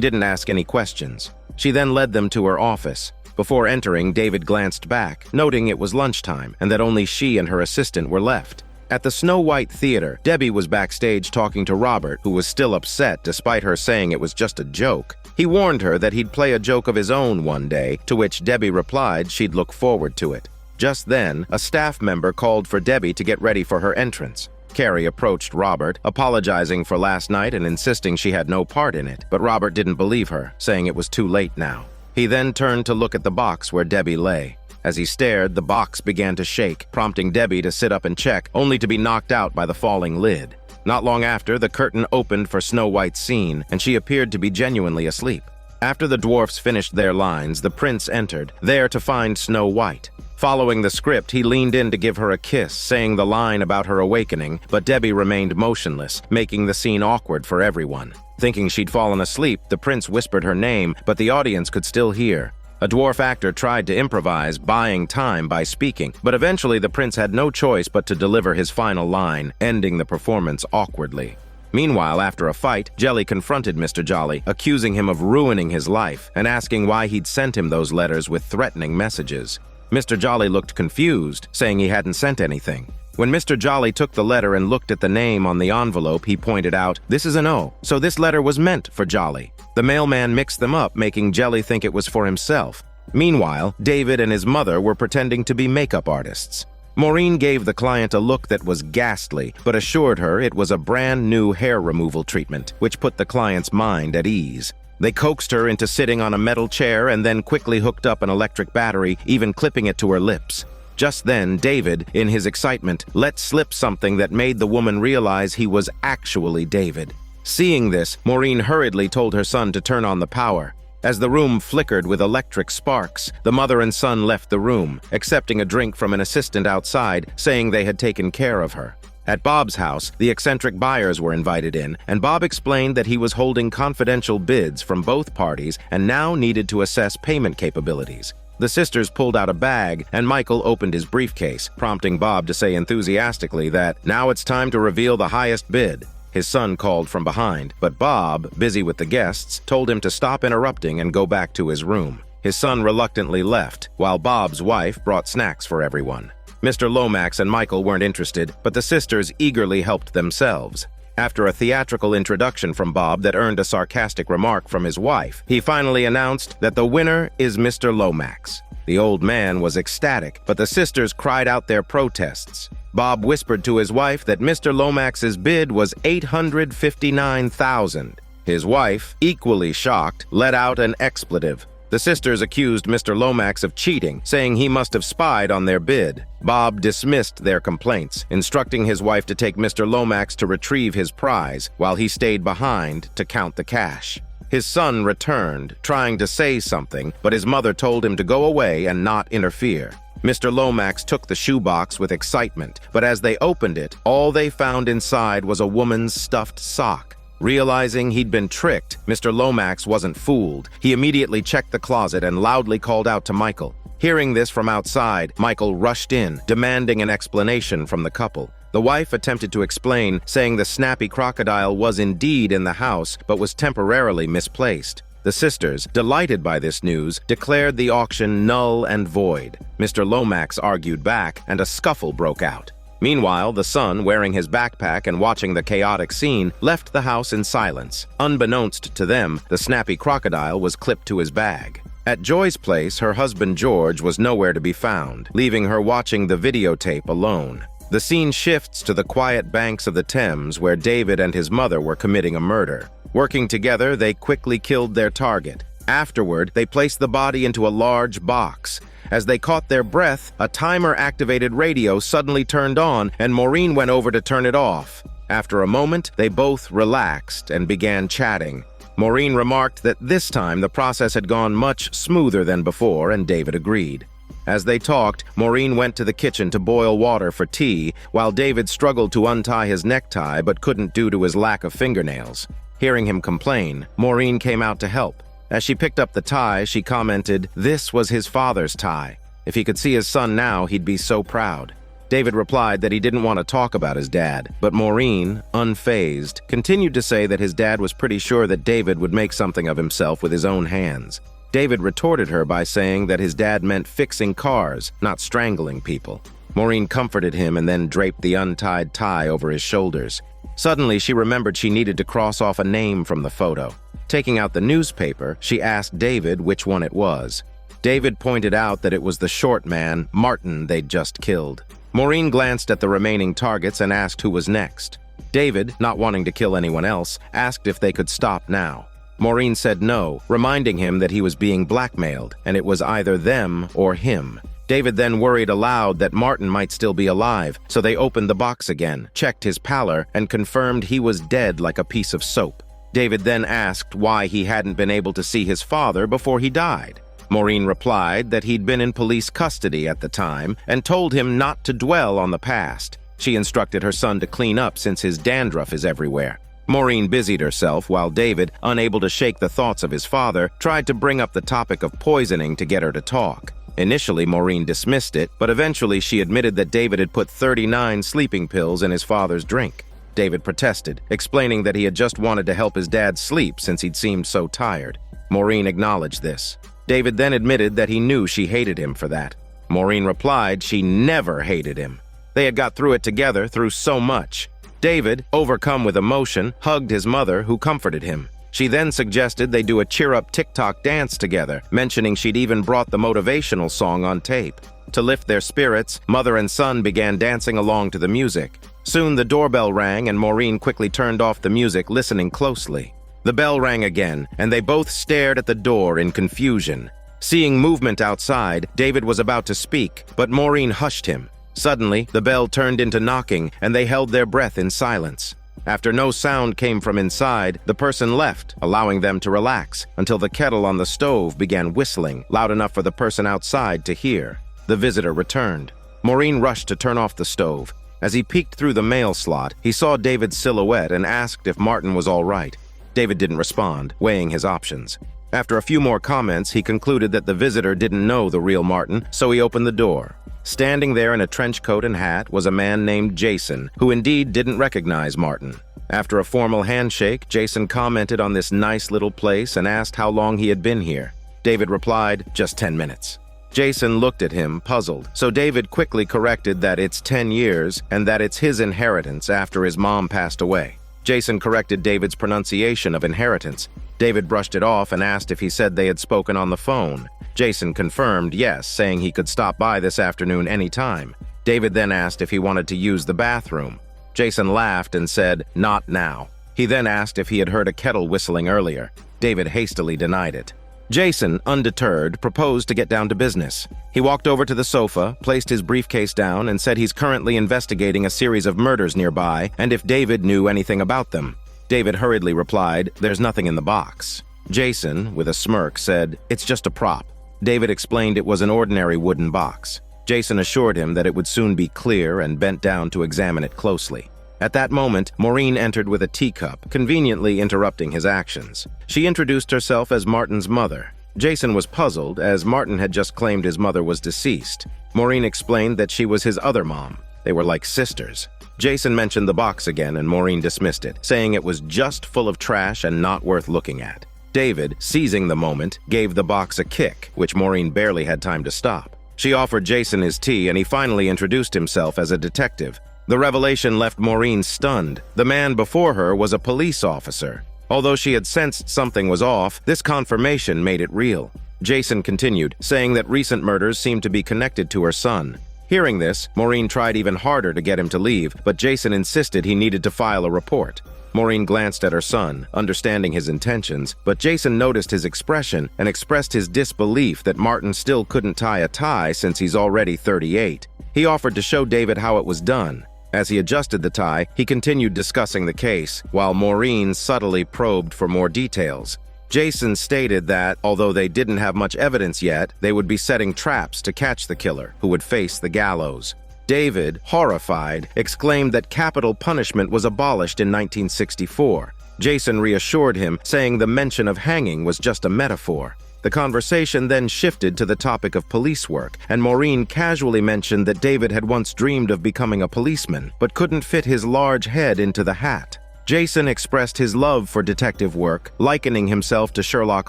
didn't ask any questions. She then led them to her office. Before entering, David glanced back, noting it was lunchtime and that only she and her assistant were left. At the Snow White Theater, Debbie was backstage talking to Robert, who was still upset despite her saying it was just a joke. He warned her that he'd play a joke of his own one day, to which Debbie replied she'd look forward to it. Just then, a staff member called for Debbie to get ready for her entrance. Carrie approached Robert, apologizing for last night and insisting she had no part in it, but Robert didn't believe her, saying it was too late now. He then turned to look at the box where Debbie lay. As he stared, the box began to shake, prompting Debbie to sit up and check, only to be knocked out by the falling lid. Not long after, the curtain opened for Snow White's scene, and she appeared to be genuinely asleep. After the dwarfs finished their lines, the prince entered, there to find Snow White. Following the script, he leaned in to give her a kiss, saying the line about her awakening, but Debbie remained motionless, making the scene awkward for everyone. Thinking she'd fallen asleep, the prince whispered her name, but the audience could still hear. A dwarf actor tried to improvise, buying time by speaking, but eventually the prince had no choice but to deliver his final line, ending the performance awkwardly. Meanwhile, after a fight, Jelly confronted Mr. Jolly, accusing him of ruining his life and asking why he'd sent him those letters with threatening messages. Mr. Jolly looked confused, saying he hadn't sent anything. When Mr. Jolly took the letter and looked at the name on the envelope, he pointed out, "This is an O, so this letter was meant for Jolly." The mailman mixed them up, making Jelly think it was for himself. Meanwhile, David and his mother were pretending to be makeup artists. Maureen gave the client a look that was ghastly, but assured her it was a brand new hair removal treatment, which put the client's mind at ease. They coaxed her into sitting on a metal chair and then quickly hooked up an electric battery, even clipping it to her lips. Just then, David, in his excitement, let slip something that made the woman realize he was actually David. Seeing this, Maureen hurriedly told her son to turn on the power. As the room flickered with electric sparks, the mother and son left the room, accepting a drink from an assistant outside, saying they had taken care of her. At Bob's house, the eccentric buyers were invited in, and Bob explained that he was holding confidential bids from both parties and now needed to assess payment capabilities. The sisters pulled out a bag, and Michael opened his briefcase, prompting Bob to say enthusiastically that, "Now it's time to reveal the highest bid." His son called from behind, but Bob, busy with the guests, told him to stop interrupting and go back to his room. His son reluctantly left, while Bob's wife brought snacks for everyone. Mr. Lomax and Michael weren't interested, but the sisters eagerly helped themselves. After a theatrical introduction from Bob that earned a sarcastic remark from his wife, he finally announced that the winner is Mr. Lomax. The old man was ecstatic, but the sisters cried out their protests. Bob whispered to his wife that Mr. Lomax's bid was $859,000. His wife, equally shocked, let out an expletive. The sisters accused Mr. Lomax of cheating, saying he must have spied on their bid. Bob dismissed their complaints, instructing his wife to take Mr. Lomax to retrieve his prize, while he stayed behind to count the cash. His son returned, trying to say something, but his mother told him to go away and not interfere. Mr. Lomax took the shoebox with excitement, but as they opened it, all they found inside was a woman's stuffed sock. Realizing he'd been tricked, Mr. Lomax wasn't fooled. He immediately checked the closet and loudly called out to Michael. Hearing this from outside, Michael rushed in, demanding an explanation from the couple. The wife attempted to explain, saying the Snappy Crocodile was indeed in the house, but was temporarily misplaced. The sisters, delighted by this news, declared the auction null and void. Mr. Lomax argued back, and a scuffle broke out. Meanwhile, the son, wearing his backpack and watching the chaotic scene, left the house in silence. Unbeknownst to them, the Snappy Crocodile was clipped to his bag. At Joy's place, her husband George was nowhere to be found, leaving her watching the videotape alone. The scene shifts to the quiet banks of the Thames, where David and his mother were committing a murder. Working together, they quickly killed their target. Afterward, they placed the body into a large box. As they caught their breath, a timer-activated radio suddenly turned on, and Maureen went over to turn it off. After a moment, they both relaxed and began chatting. Maureen remarked that this time the process had gone much smoother than before, and David agreed. As they talked, Maureen went to the kitchen to boil water for tea, while David struggled to untie his necktie but couldn't due to his lack of fingernails. Hearing him complain, Maureen came out to help. As she picked up the tie, she commented, "This was his father's tie. If he could see his son now, he'd be so proud." David replied that he didn't want to talk about his dad, but Maureen, unfazed, continued to say that his dad was pretty sure that David would make something of himself with his own hands. David retorted her by saying that his dad meant fixing cars, not strangling people. Maureen comforted him and then draped the untied tie over his shoulders. Suddenly, she remembered she needed to cross off a name from the photo. Taking out the newspaper, she asked David which one it was. David pointed out that it was the short man, Martin, they'd just killed. Maureen glanced at the remaining targets and asked who was next. David, not wanting to kill anyone else, asked if they could stop now. Maureen said no, reminding him that he was being blackmailed, and it was either them or him. David then worried aloud that Martin might still be alive, so they opened the box again, checked his pallor, and confirmed he was dead like a piece of soap. David then asked why he hadn't been able to see his father before he died. Maureen replied that he'd been in police custody at the time and told him not to dwell on the past. She instructed her son to clean up since his dandruff is everywhere. Maureen busied herself while David, unable to shake the thoughts of his father, tried to bring up the topic of poisoning to get her to talk. Initially, Maureen dismissed it, but eventually she admitted that David had put 39 sleeping pills in his father's drink. David protested, explaining that he had just wanted to help his dad sleep since he'd seemed so tired. Maureen acknowledged this. David then admitted that he knew she hated him for that. Maureen replied she never hated him. They had got through it together through so much. David, overcome with emotion, hugged his mother, who comforted him. She then suggested they do a cheer-up TikTok dance together, mentioning she'd even brought the motivational song on tape. To lift their spirits, mother and son began dancing along to the music. Soon the doorbell rang and Maureen quickly turned off the music, listening closely. The bell rang again, and they both stared at the door in confusion. Seeing movement outside, David was about to speak, but Maureen hushed him. Suddenly, the bell turned into knocking, and they held their breath in silence. After no sound came from inside, the person left, allowing them to relax, until the kettle on the stove began whistling, loud enough for the person outside to hear. The visitor returned. Maureen rushed to turn off the stove. As he peeked through the mail slot, he saw David's silhouette and asked if Martin was all right. David didn't respond, weighing his options. After a few more comments, he concluded that the visitor didn't know the real Martin, so he opened the door. Standing there in a trench coat and hat was a man named Jason, who indeed didn't recognize Martin. After a formal handshake, Jason commented on this nice little place and asked how long he had been here. David replied, "Just 10 minutes." Jason looked at him, puzzled, so David quickly corrected that it's 10 years and that it's his inheritance after his mom passed away. Jason corrected David's pronunciation of inheritance. David brushed it off and asked if he said they had spoken on the phone. Jason confirmed yes, saying he could stop by this afternoon anytime. David then asked if he wanted to use the bathroom. Jason laughed and said, "Not now." He then asked if he had heard a kettle whistling earlier. David hastily denied it. Jason, undeterred, proposed to get down to business. He walked over to the sofa, placed his briefcase down, and said he's currently investigating a series of murders nearby and if David knew anything about them. David hurriedly replied, "There's nothing in the box." Jason, with a smirk, said, "It's just a prop." David explained it was an ordinary wooden box. Jason assured him that it would soon be clear and bent down to examine it closely. At that moment, Maureen entered with a teacup, conveniently interrupting his actions. She introduced herself as Martin's mother. Jason was puzzled, as Martin had just claimed his mother was deceased. Maureen explained that she was his other mom. They were like sisters. Jason mentioned the box again, and Maureen dismissed it, saying it was just full of trash and not worth looking at. David, seizing the moment, gave the box a kick, which Maureen barely had time to stop. She offered Jason his tea, and he finally introduced himself as a detective. The revelation left Maureen stunned. The man before her was a police officer. Although she had sensed something was off, this confirmation made it real. Jason continued, saying that recent murders seemed to be connected to her son. Hearing this, Maureen tried even harder to get him to leave, but Jason insisted he needed to file a report. Maureen glanced at her son, understanding his intentions, but Jason noticed his expression and expressed his disbelief that Martin still couldn't tie a tie since he's already 38. He offered to show David how it was done. As he adjusted the tie, he continued discussing the case, while Maureen subtly probed for more details. Jason stated that, although they didn't have much evidence yet, they would be setting traps to catch the killer, who would face the gallows. David, horrified, exclaimed that capital punishment was abolished in 1964. Jason reassured him, saying the mention of hanging was just a metaphor. The conversation then shifted to the topic of police work, and Maureen casually mentioned that David had once dreamed of becoming a policeman, but couldn't fit his large head into the hat. Jason expressed his love for detective work, likening himself to Sherlock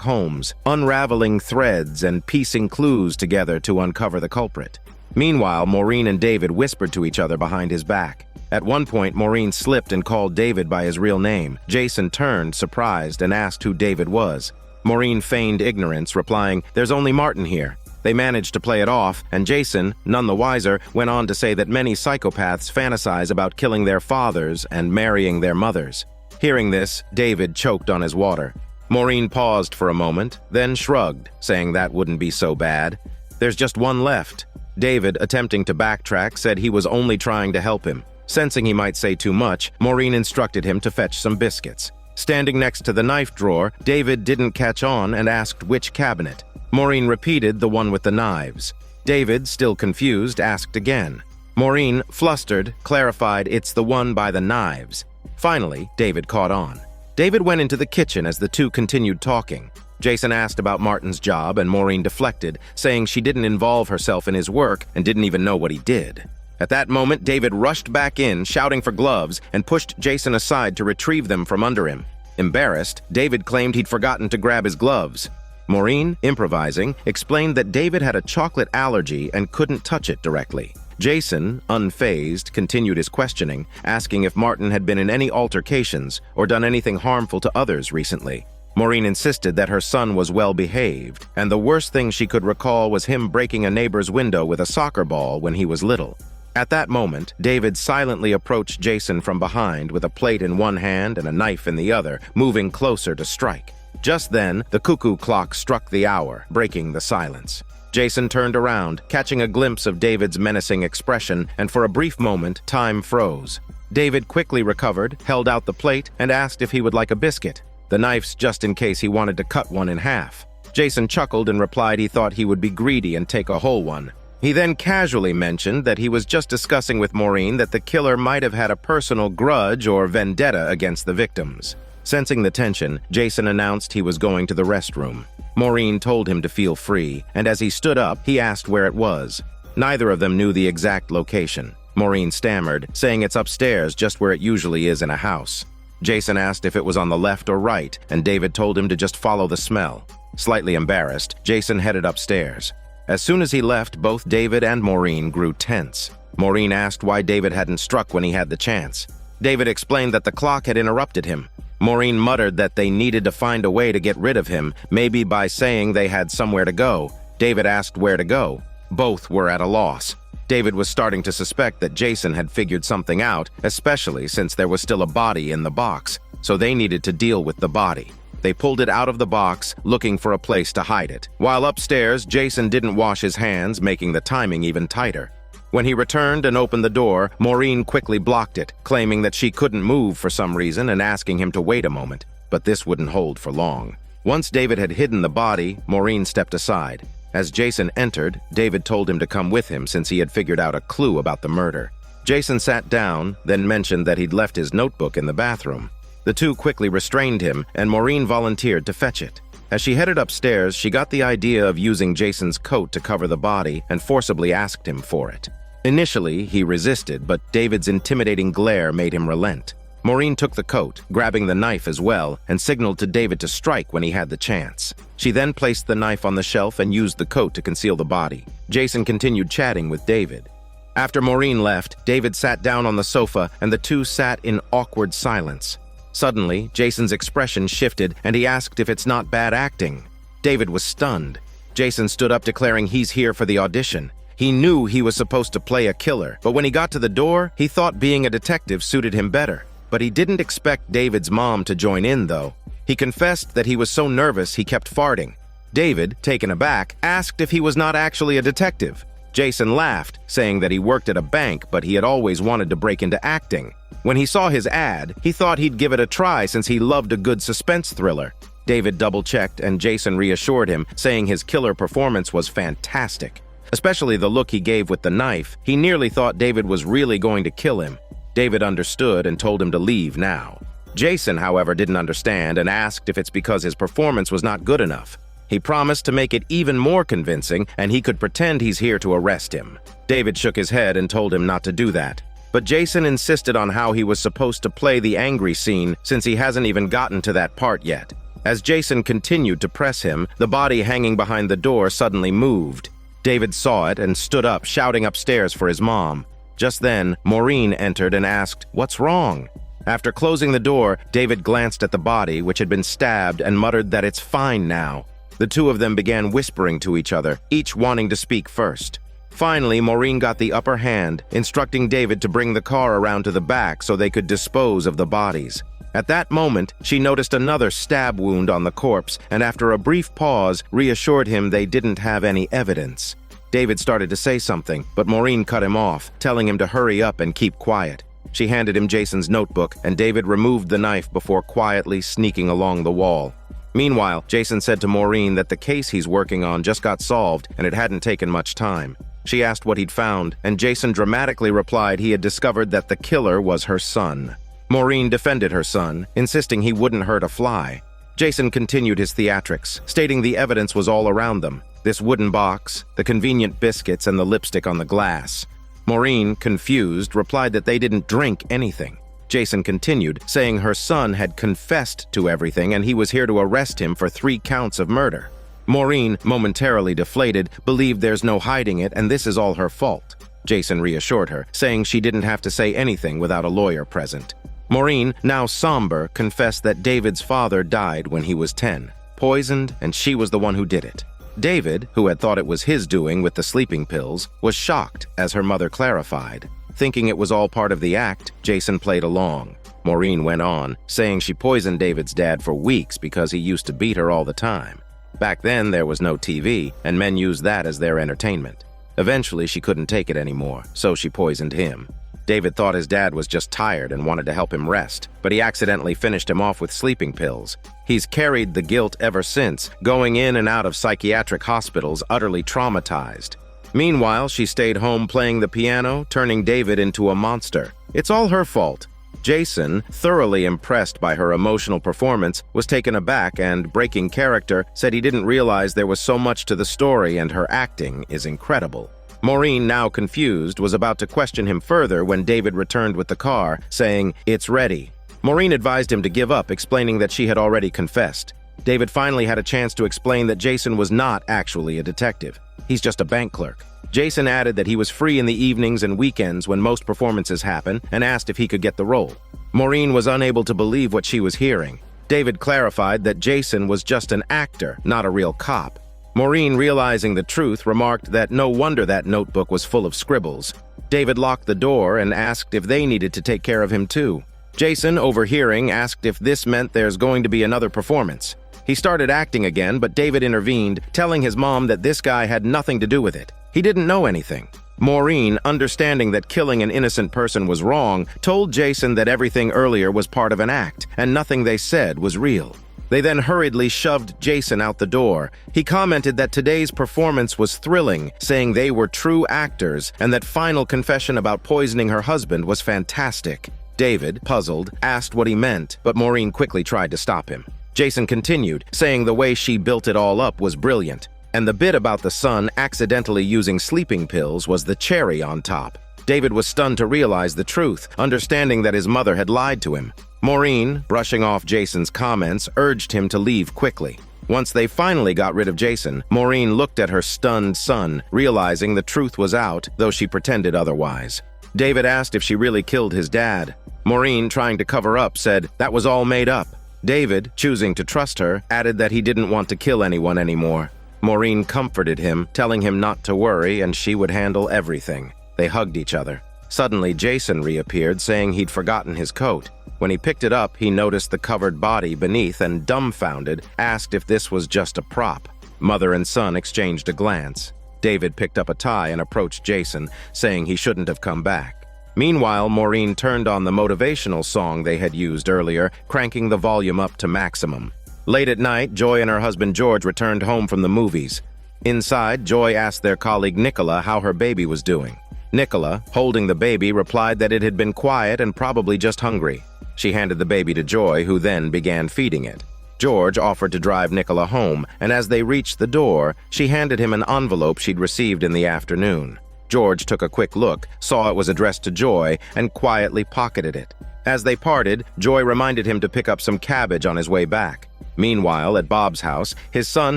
Holmes, unraveling threads and piecing clues together to uncover the culprit. Meanwhile, Maureen and David whispered to each other behind his back. At one point, Maureen slipped and called David by his real name. Jason turned, surprised, and asked who David was. Maureen feigned ignorance, replying, "There's only Martin here." They managed to play it off, and Jason, none the wiser, went on to say that many psychopaths fantasize about killing their fathers and marrying their mothers. Hearing this, David choked on his water. Maureen paused for a moment, then shrugged, saying that wouldn't be so bad. "There's just one left." David, attempting to backtrack, said he was only trying to help him. Sensing he might say too much, Maureen instructed him to fetch some biscuits. Standing next to the knife drawer, David didn't catch on and asked which cabinet. Maureen repeated the one with the knives. David, still confused, asked again. Maureen, flustered, clarified it's the one by the knives. Finally, David caught on. David went into the kitchen as the two continued talking. Jason asked about Martin's job, and Maureen deflected, saying she didn't involve herself in his work and didn't even know what he did. At that moment, David rushed back in, shouting for gloves, and pushed Jason aside to retrieve them from under him. Embarrassed, David claimed he'd forgotten to grab his gloves. Maureen, improvising, explained that David had a chocolate allergy and couldn't touch it directly. Jason, unfazed, continued his questioning, asking if Martin had been in any altercations or done anything harmful to others recently. Maureen insisted that her son was well-behaved, and the worst thing she could recall was him breaking a neighbor's window with a soccer ball when he was little. At that moment, David silently approached Jason from behind with a plate in one hand and a knife in the other, moving closer to strike. Just then, the cuckoo clock struck the hour, breaking the silence. Jason turned around, catching a glimpse of David's menacing expression, and for a brief moment, time froze. David quickly recovered, held out the plate, and asked if he would like a biscuit. The knife's just in case he wanted to cut one in half. Jason chuckled and replied he thought he would be greedy and take a whole one. He then casually mentioned that he was just discussing with Maureen that the killer might have had a personal grudge or vendetta against the victims. Sensing the tension, Jason announced he was going to the restroom. Maureen told him to feel free, and as he stood up, he asked where it was. Neither of them knew the exact location. Maureen stammered, saying it's upstairs just where it usually is in a house. Jason asked if it was on the left or right, and David told him to just follow the smell. Slightly embarrassed, Jason headed upstairs. As soon as he left, both David and Maureen grew tense. Maureen asked why David hadn't struck when he had the chance. David explained that the clock had interrupted him. Maureen muttered that they needed to find a way to get rid of him, maybe by saying they had somewhere to go. David asked where to go. Both were at a loss. David was starting to suspect that Jason had figured something out, especially since there was still a body in the box, so they needed to deal with the body. They pulled it out of the box, looking for a place to hide it. While upstairs, Jason didn't wash his hands, making the timing even tighter. When he returned and opened the door, Maureen quickly blocked it, claiming that she couldn't move for some reason and asking him to wait a moment. But this wouldn't hold for long. Once David had hidden the body, Maureen stepped aside. As Jason entered, David told him to come with him since he had figured out a clue about the murder. Jason sat down, then mentioned that he'd left his notebook in the bathroom. The two quickly restrained him, and Maureen volunteered to fetch it. As she headed upstairs, she got the idea of using Jason's coat to cover the body and forcibly asked him for it. Initially, he resisted, but David's intimidating glare made him relent. Maureen took the coat, grabbing the knife as well, and signaled to David to strike when he had the chance. She then placed the knife on the shelf and used the coat to conceal the body. Jason continued chatting with David. After Maureen left, David sat down on the sofa and the two sat in awkward silence. Suddenly, Jason's expression shifted and he asked if it's not bad acting. David was stunned. Jason stood up declaring he's here for the audition. He knew he was supposed to play a killer, but when he got to the door, he thought being a detective suited him better. But he didn't expect David's mom to join in, though. He confessed that he was so nervous he kept farting. David, taken aback, asked if he was not actually a detective. Jason laughed, saying that he worked at a bank, but he had always wanted to break into acting. When he saw his ad, he thought he'd give it a try since he loved a good suspense thriller. David double-checked, and Jason reassured him, saying his killer performance was fantastic. Especially the look he gave with the knife. He nearly thought David was really going to kill him. David understood and told him to leave now. Jason, however, didn't understand and asked if it's because his performance was not good enough. He promised to make it even more convincing, and he could pretend he's here to arrest him. David shook his head and told him not to do that. But Jason insisted on how he was supposed to play the angry scene since he hasn't even gotten to that part yet. As Jason continued to press him, the body hanging behind the door suddenly moved. David saw it and stood up, shouting upstairs for his mom. Just then, Maureen entered and asked, "What's wrong?" After closing the door, David glanced at the body, which had been stabbed, and muttered that it's fine now. The two of them began whispering to each other, each wanting to speak first. Finally, Maureen got the upper hand, instructing David to bring the car around to the back so they could dispose of the bodies. At that moment, she noticed another stab wound on the corpse, and after a brief pause, reassured him they didn't have any evidence. David started to say something, but Maureen cut him off, telling him to hurry up and keep quiet. She handed him Jason's notebook, and David removed the knife before quietly sneaking along the wall. Meanwhile, Jason said to Maureen that the case he's working on just got solved, and it hadn't taken much time. She asked what he'd found, and Jason dramatically replied he had discovered that the killer was her son. Maureen defended her son, insisting he wouldn't hurt a fly. Jason continued his theatrics, stating the evidence was all around them. This wooden box, the convenient biscuits, and the lipstick on the glass. Maureen, confused, replied that they didn't drink anything. Jason continued, saying her son had confessed to everything and he was here to arrest him for 3 counts of murder. Maureen, momentarily deflated, believed there's no hiding it and this is all her fault. Jason reassured her, saying she didn't have to say anything without a lawyer present. Maureen, now somber, confessed that David's father died when he was 10, poisoned, and she was the one who did it. David, who had thought it was his doing with the sleeping pills, was shocked as her mother clarified. Thinking it was all part of the act, Jason played along. Maureen went on, saying she poisoned David's dad for weeks because he used to beat her all the time. Back then, there was no TV, and men used that as their entertainment. Eventually, she couldn't take it anymore, so she poisoned him. David thought his dad was just tired and wanted to help him rest, but he accidentally finished him off with sleeping pills. He's carried the guilt ever since, going in and out of psychiatric hospitals, utterly traumatized. Meanwhile, she stayed home playing the piano, turning David into a monster. It's all her fault. Jason, thoroughly impressed by her emotional performance, was taken aback and, breaking character, said he didn't realize there was so much to the story and her acting is incredible. Maureen, now confused, was about to question him further when David returned with the car, saying, "It's ready." Maureen advised him to give up, explaining that she had already confessed. David finally had a chance to explain that Jason was not actually a detective. He's just a bank clerk. Jason added that he was free in the evenings and weekends when most performances happen and asked if he could get the role. Maureen was unable to believe what she was hearing. David clarified that Jason was just an actor, not a real cop. Maureen, realizing the truth, remarked that no wonder that notebook was full of scribbles. David locked the door and asked if they needed to take care of him too. Jason, overhearing, asked if this meant there's going to be another performance. He started acting again, but David intervened, telling his mom that this guy had nothing to do with it. He didn't know anything. Maureen, understanding that killing an innocent person was wrong, told Jason that everything earlier was part of an act, and nothing they said was real. They then hurriedly shoved Jason out the door. He commented that today's performance was thrilling, saying they were true actors, and that final confession about poisoning her husband was fantastic. David, puzzled, asked what he meant, but Maureen quickly tried to stop him. Jason continued, saying the way she built it all up was brilliant, and the bit about the son accidentally using sleeping pills was the cherry on top. David was stunned to realize the truth, understanding that his mother had lied to him. Maureen, brushing off Jason's comments, urged him to leave quickly. Once they finally got rid of Jason, Maureen looked at her stunned son, realizing the truth was out, though she pretended otherwise. David asked if she really killed his dad. Maureen, trying to cover up, said that was all made up. David, choosing to trust her, added that he didn't want to kill anyone anymore. Maureen comforted him, telling him not to worry and she would handle everything. They hugged each other. Suddenly, Jason reappeared, saying he'd forgotten his coat. When he picked it up, he noticed the covered body beneath and, dumbfounded, asked if this was just a prop. Mother and son exchanged a glance. David picked up a tie and approached Jason, saying he shouldn't have come back. Meanwhile, Maureen turned on the motivational song they had used earlier, cranking the volume up to maximum. Late at night, Joy and her husband George returned home from the movies. Inside, Joy asked their colleague Nicola how her baby was doing. Nicola, holding the baby, replied that it had been quiet and probably just hungry. She handed the baby to Joy, who then began feeding it. George offered to drive Nicola home, and as they reached the door, she handed him an envelope she'd received in the afternoon. George took a quick look, saw it was addressed to Joy, and quietly pocketed it. As they parted, Joy reminded him to pick up some cabbage on his way back. Meanwhile, at Bob's house, his son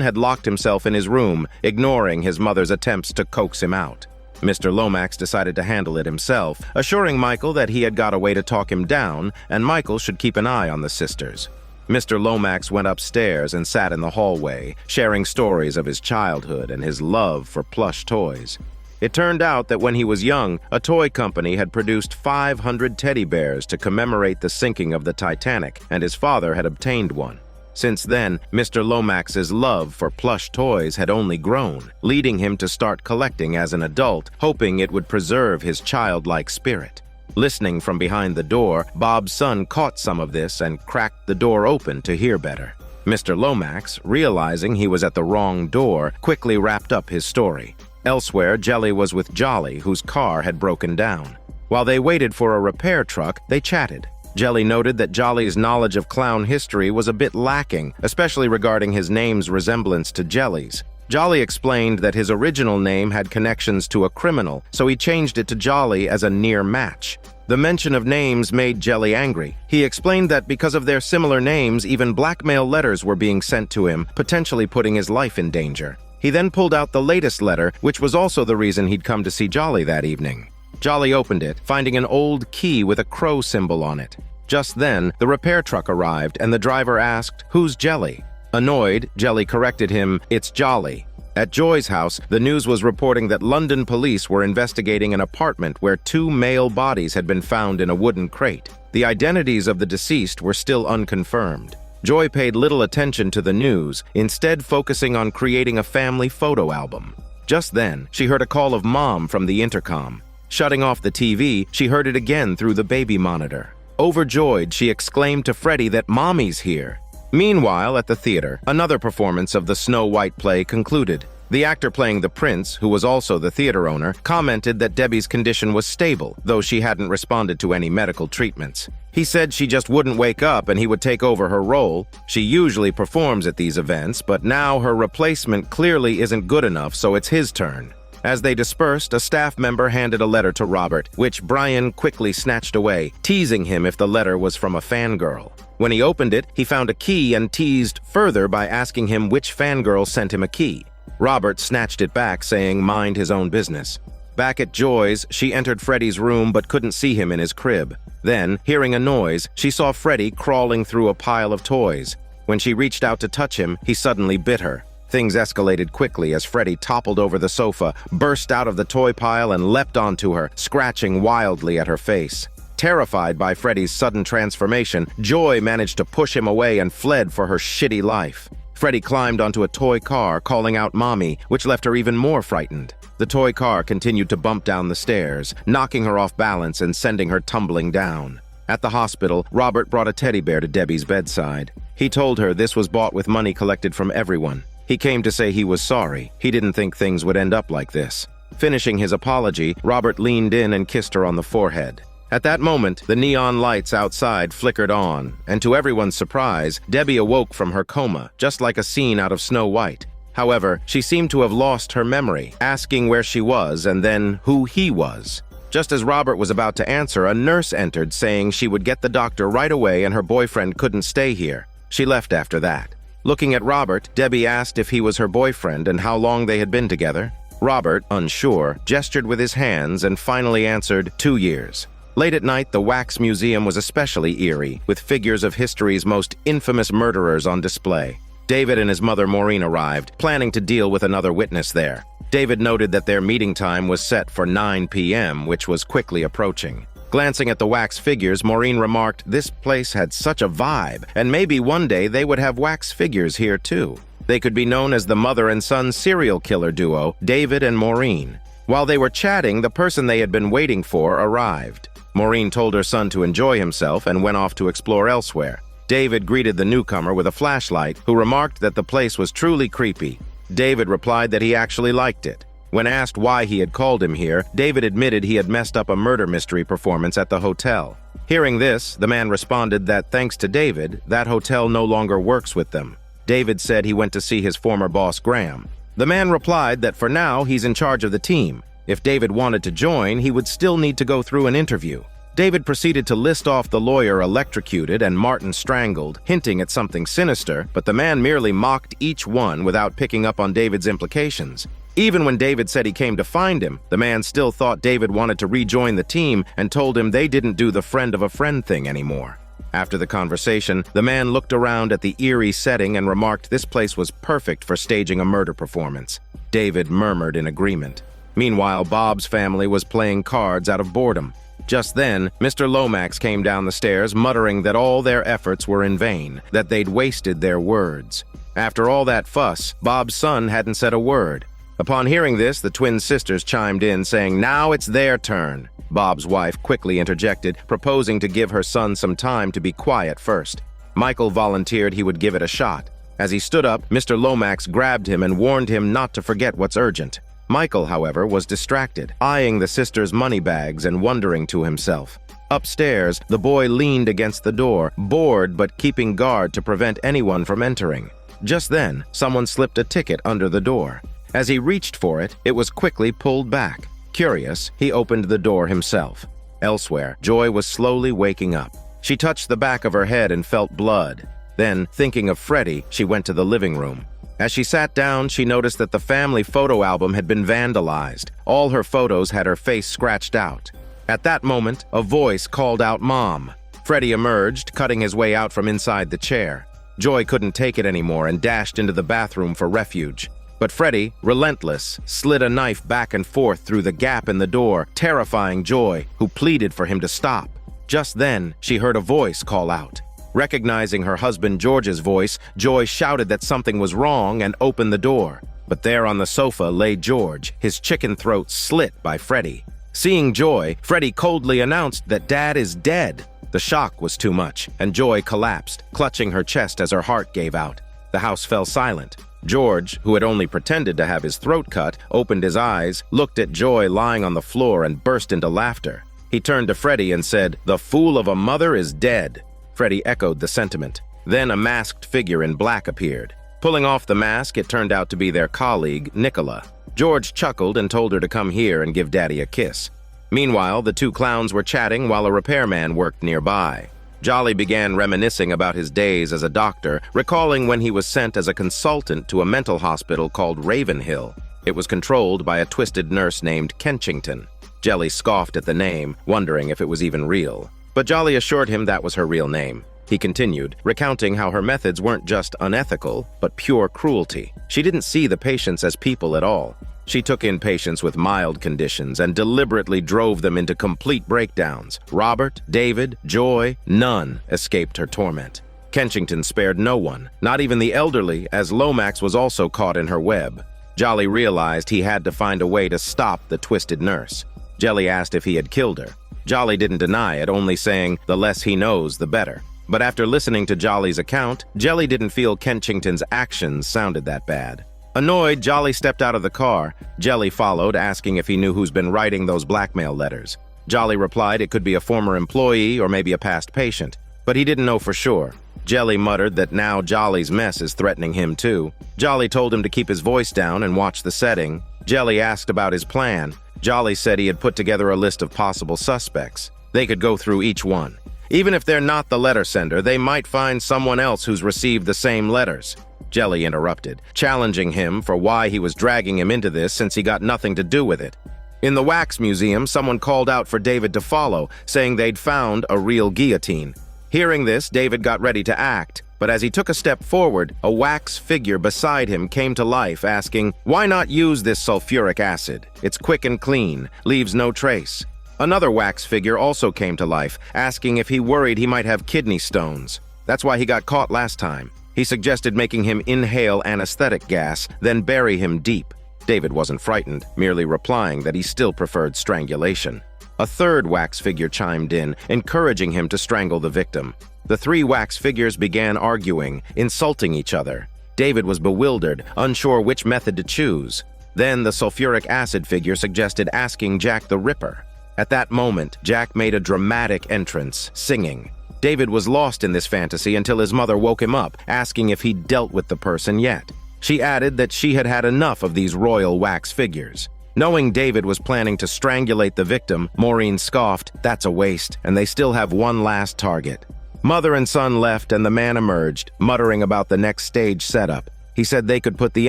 had locked himself in his room, ignoring his mother's attempts to coax him out. Mr. Lomax decided to handle it himself, assuring Michael that he had got a way to talk him down, and Michael should keep an eye on the sisters. Mr. Lomax went upstairs and sat in the hallway, sharing stories of his childhood and his love for plush toys. It turned out that when he was young, a toy company had produced 500 teddy bears to commemorate the sinking of the Titanic, and his father had obtained one. Since then, Mr. Lomax's love for plush toys had only grown, leading him to start collecting as an adult, hoping it would preserve his childlike spirit. Listening from behind the door, Bob's son caught some of this and cracked the door open to hear better. Mr. Lomax, realizing he was at the wrong door, quickly wrapped up his story. Elsewhere, Jelly was with Jolly, whose car had broken down. While they waited for a repair truck, they chatted. Jelly noted that Jolly's knowledge of clown history was a bit lacking, especially regarding his name's resemblance to Jelly's. Jolly explained that his original name had connections to a criminal, so he changed it to Jolly as a near match. The mention of names made Jelly angry. He explained that because of their similar names, even blackmail letters were being sent to him, potentially putting his life in danger. He then pulled out the latest letter, which was also the reason he'd come to see Jolly that evening. Jolly opened it, finding an old key with a crow symbol on it. Just then, the repair truck arrived, and the driver asked, "Who's Jelly?" Annoyed, Jelly corrected him, "It's Jolly." At Joy's house, the news was reporting that London police were investigating an apartment where 2 male bodies had been found in a wooden crate. The identities of the deceased were still unconfirmed. Joy paid little attention to the news, instead focusing on creating a family photo album. Just then, she heard a call of Mom from the intercom. Shutting off the TV, she heard it again through the baby monitor. Overjoyed, she exclaimed to Freddie that Mommy's here. Meanwhile, at the theater, another performance of the Snow White play concluded. The actor playing the prince, who was also the theater owner, commented that Debbie's condition was stable, though she hadn't responded to any medical treatments. He said she just wouldn't wake up and he would take over her role. She usually performs at these events, but now her replacement clearly isn't good enough, so it's his turn. As they dispersed, a staff member handed a letter to Robert, which Brian quickly snatched away, teasing him if the letter was from a fangirl. When he opened it, he found a key and teased further by asking him which fangirl sent him a key. Robert snatched it back, saying mind his own business. Back at Joy's, she entered Freddie's room but couldn't see him in his crib. Then, hearing a noise, she saw Freddie crawling through a pile of toys. When she reached out to touch him, he suddenly bit her. Things escalated quickly as Freddie toppled over the sofa, burst out of the toy pile, and leapt onto her, scratching wildly at her face. Terrified by Freddie's sudden transformation, Joy managed to push him away and fled for her shitty life. Freddie climbed onto a toy car, calling out Mommy, which left her even more frightened. The toy car continued to bump down the stairs, knocking her off balance and sending her tumbling down. At the hospital, Robert brought a teddy bear to Debbie's bedside. He told her this was bought with money collected from everyone. He came to say he was sorry. He didn't think things would end up like this. Finishing his apology, Robert leaned in and kissed her on the forehead. At that moment, the neon lights outside flickered on, and to everyone's surprise, Debbie awoke from her coma, just like a scene out of Snow White. However, she seemed to have lost her memory, asking where she was and then who he was. Just as Robert was about to answer, a nurse entered saying she would get the doctor right away and her boyfriend couldn't stay here. She left after that. Looking at Robert, Debbie asked if he was her boyfriend and how long they had been together. Robert, unsure, gestured with his hands and finally answered 2 years. Late at night, the Wax Museum was especially eerie, with figures of history's most infamous murderers on display. David and his mother Maureen arrived, planning to deal with another witness there. David noted that their meeting time was set for 9 p.m., which was quickly approaching. Glancing at the wax figures, Maureen remarked this place had such a vibe, and maybe one day they would have wax figures here too. They could be known as the mother and son serial killer duo, David and Maureen. While they were chatting, the person they had been waiting for arrived. Maureen told her son to enjoy himself and went off to explore elsewhere. David greeted the newcomer with a flashlight, who remarked that the place was truly creepy. David replied that he actually liked it. When asked why he had called him here, David admitted he had messed up a murder mystery performance at the hotel. Hearing this, the man responded that thanks to David, that hotel no longer works with them. David said he went to see his former boss, Graham. The man replied that for now he's in charge of the team. If David wanted to join, he would still need to go through an interview. David proceeded to list off the lawyer electrocuted and Martin strangled, hinting at something sinister, but the man merely mocked each one without picking up on David's implications. Even when David said he came to find him, the man still thought David wanted to rejoin the team and told him they didn't do the friend of a friend thing anymore. After the conversation, the man looked around at the eerie setting and remarked this place was perfect for staging a murder performance. David murmured in agreement. Meanwhile, Bob's family was playing cards out of boredom. Just then, Mr. Lomax came down the stairs muttering that all their efforts were in vain, that they'd wasted their words. After all that fuss, Bob's son hadn't said a word. Upon hearing this, the twin sisters chimed in, saying, "Now it's their turn." Bob's wife quickly interjected, proposing to give her son some time to be quiet first. Michael volunteered he would give it a shot. As he stood up, Mr. Lomax grabbed him and warned him not to forget what's urgent. Michael, however, was distracted, eyeing the sisters' money bags and wondering to himself. Upstairs, the boy leaned against the door, bored but keeping guard to prevent anyone from entering. Just then, someone slipped a ticket under the door. As he reached for it, it was quickly pulled back. Curious, he opened the door himself. Elsewhere, Joy was slowly waking up. She touched the back of her head and felt blood. Then, thinking of Freddie, she went to the living room. As she sat down, she noticed that the family photo album had been vandalized. All her photos had her face scratched out. At that moment, a voice called out Mom. Freddie emerged, cutting his way out from inside the chair. Joy couldn't take it anymore and dashed into the bathroom for refuge. But Freddie, relentless, slid a knife back and forth through the gap in the door, terrifying Joy, who pleaded for him to stop. Just then, she heard a voice call out. Recognizing her husband George's voice, Joy shouted that something was wrong and opened the door. But there on the sofa lay George, his chicken throat slit by Freddie. Seeing Joy, Freddie coldly announced that Dad is dead. The shock was too much, and Joy collapsed, clutching her chest as her heart gave out. The house fell silent. George, who had only pretended to have his throat cut, opened his eyes, looked at Joy lying on the floor and burst into laughter. He turned to Freddie and said, "The fool of a mother is dead." Freddie echoed the sentiment. Then a masked figure in black appeared. Pulling off the mask, it turned out to be their colleague, Nicola. George chuckled and told her to come here and give Daddy a kiss. Meanwhile, the two clowns were chatting while a repairman worked nearby. Jolly began reminiscing about his days as a doctor, recalling when he was sent as a consultant to a mental hospital called Ravenhill. It was controlled by a twisted nurse named Kenchington. Jelly scoffed at the name, wondering if it was even real. But Jolly assured him that was her real name. He continued, recounting how her methods weren't just unethical, but pure cruelty. She didn't see the patients as people at all. She took in patients with mild conditions and deliberately drove them into complete breakdowns. Robert, David, Joy, none escaped her torment. Kenchington spared no one, not even the elderly, as Lomax was also caught in her web. Jolly realized he had to find a way to stop the twisted nurse. Jelly asked if he had killed her. Jolly didn't deny it, only saying, the less he knows, the better. But after listening to Jolly's account, Jelly didn't feel Kenchington's actions sounded that bad. Annoyed, Jolly stepped out of the car. Jelly followed, asking if he knew who's been writing those blackmail letters. Jolly replied it could be a former employee or maybe a past patient, but he didn't know for sure. Jelly muttered that now Jolly's mess is threatening him too. Jolly told him to keep his voice down and watch the setting. Jelly asked about his plan. Jolly said he had put together a list of possible suspects. They could go through each one. Even if they're not the letter sender, they might find someone else who's received the same letters. Jelly interrupted, challenging him for why he was dragging him into this since he got nothing to do with it. In the wax museum, someone called out for David to follow, saying they'd found a real guillotine. Hearing this, David got ready to act, but as he took a step forward, a wax figure beside him came to life, asking, "Why not use this sulfuric acid? It's quick and clean, leaves no trace." Another wax figure also came to life, asking if he worried he might have kidney stones. That's why he got caught last time. He suggested making him inhale anesthetic gas, then bury him deep. David wasn't frightened, merely replying that he still preferred strangulation. A third wax figure chimed in, encouraging him to strangle the victim. The three wax figures began arguing, insulting each other. David was bewildered, unsure which method to choose. Then the sulfuric acid figure suggested asking Jack the Ripper. At that moment, Jack made a dramatic entrance, singing. David was lost in this fantasy until his mother woke him up, asking if he'd dealt with the person yet. She added that she had had enough of these royal wax figures. Knowing David was planning to strangulate the victim, Maureen scoffed, "That's a waste, and they still have one last target." Mother and son left and the man emerged, muttering about the next stage setup. He said they could put the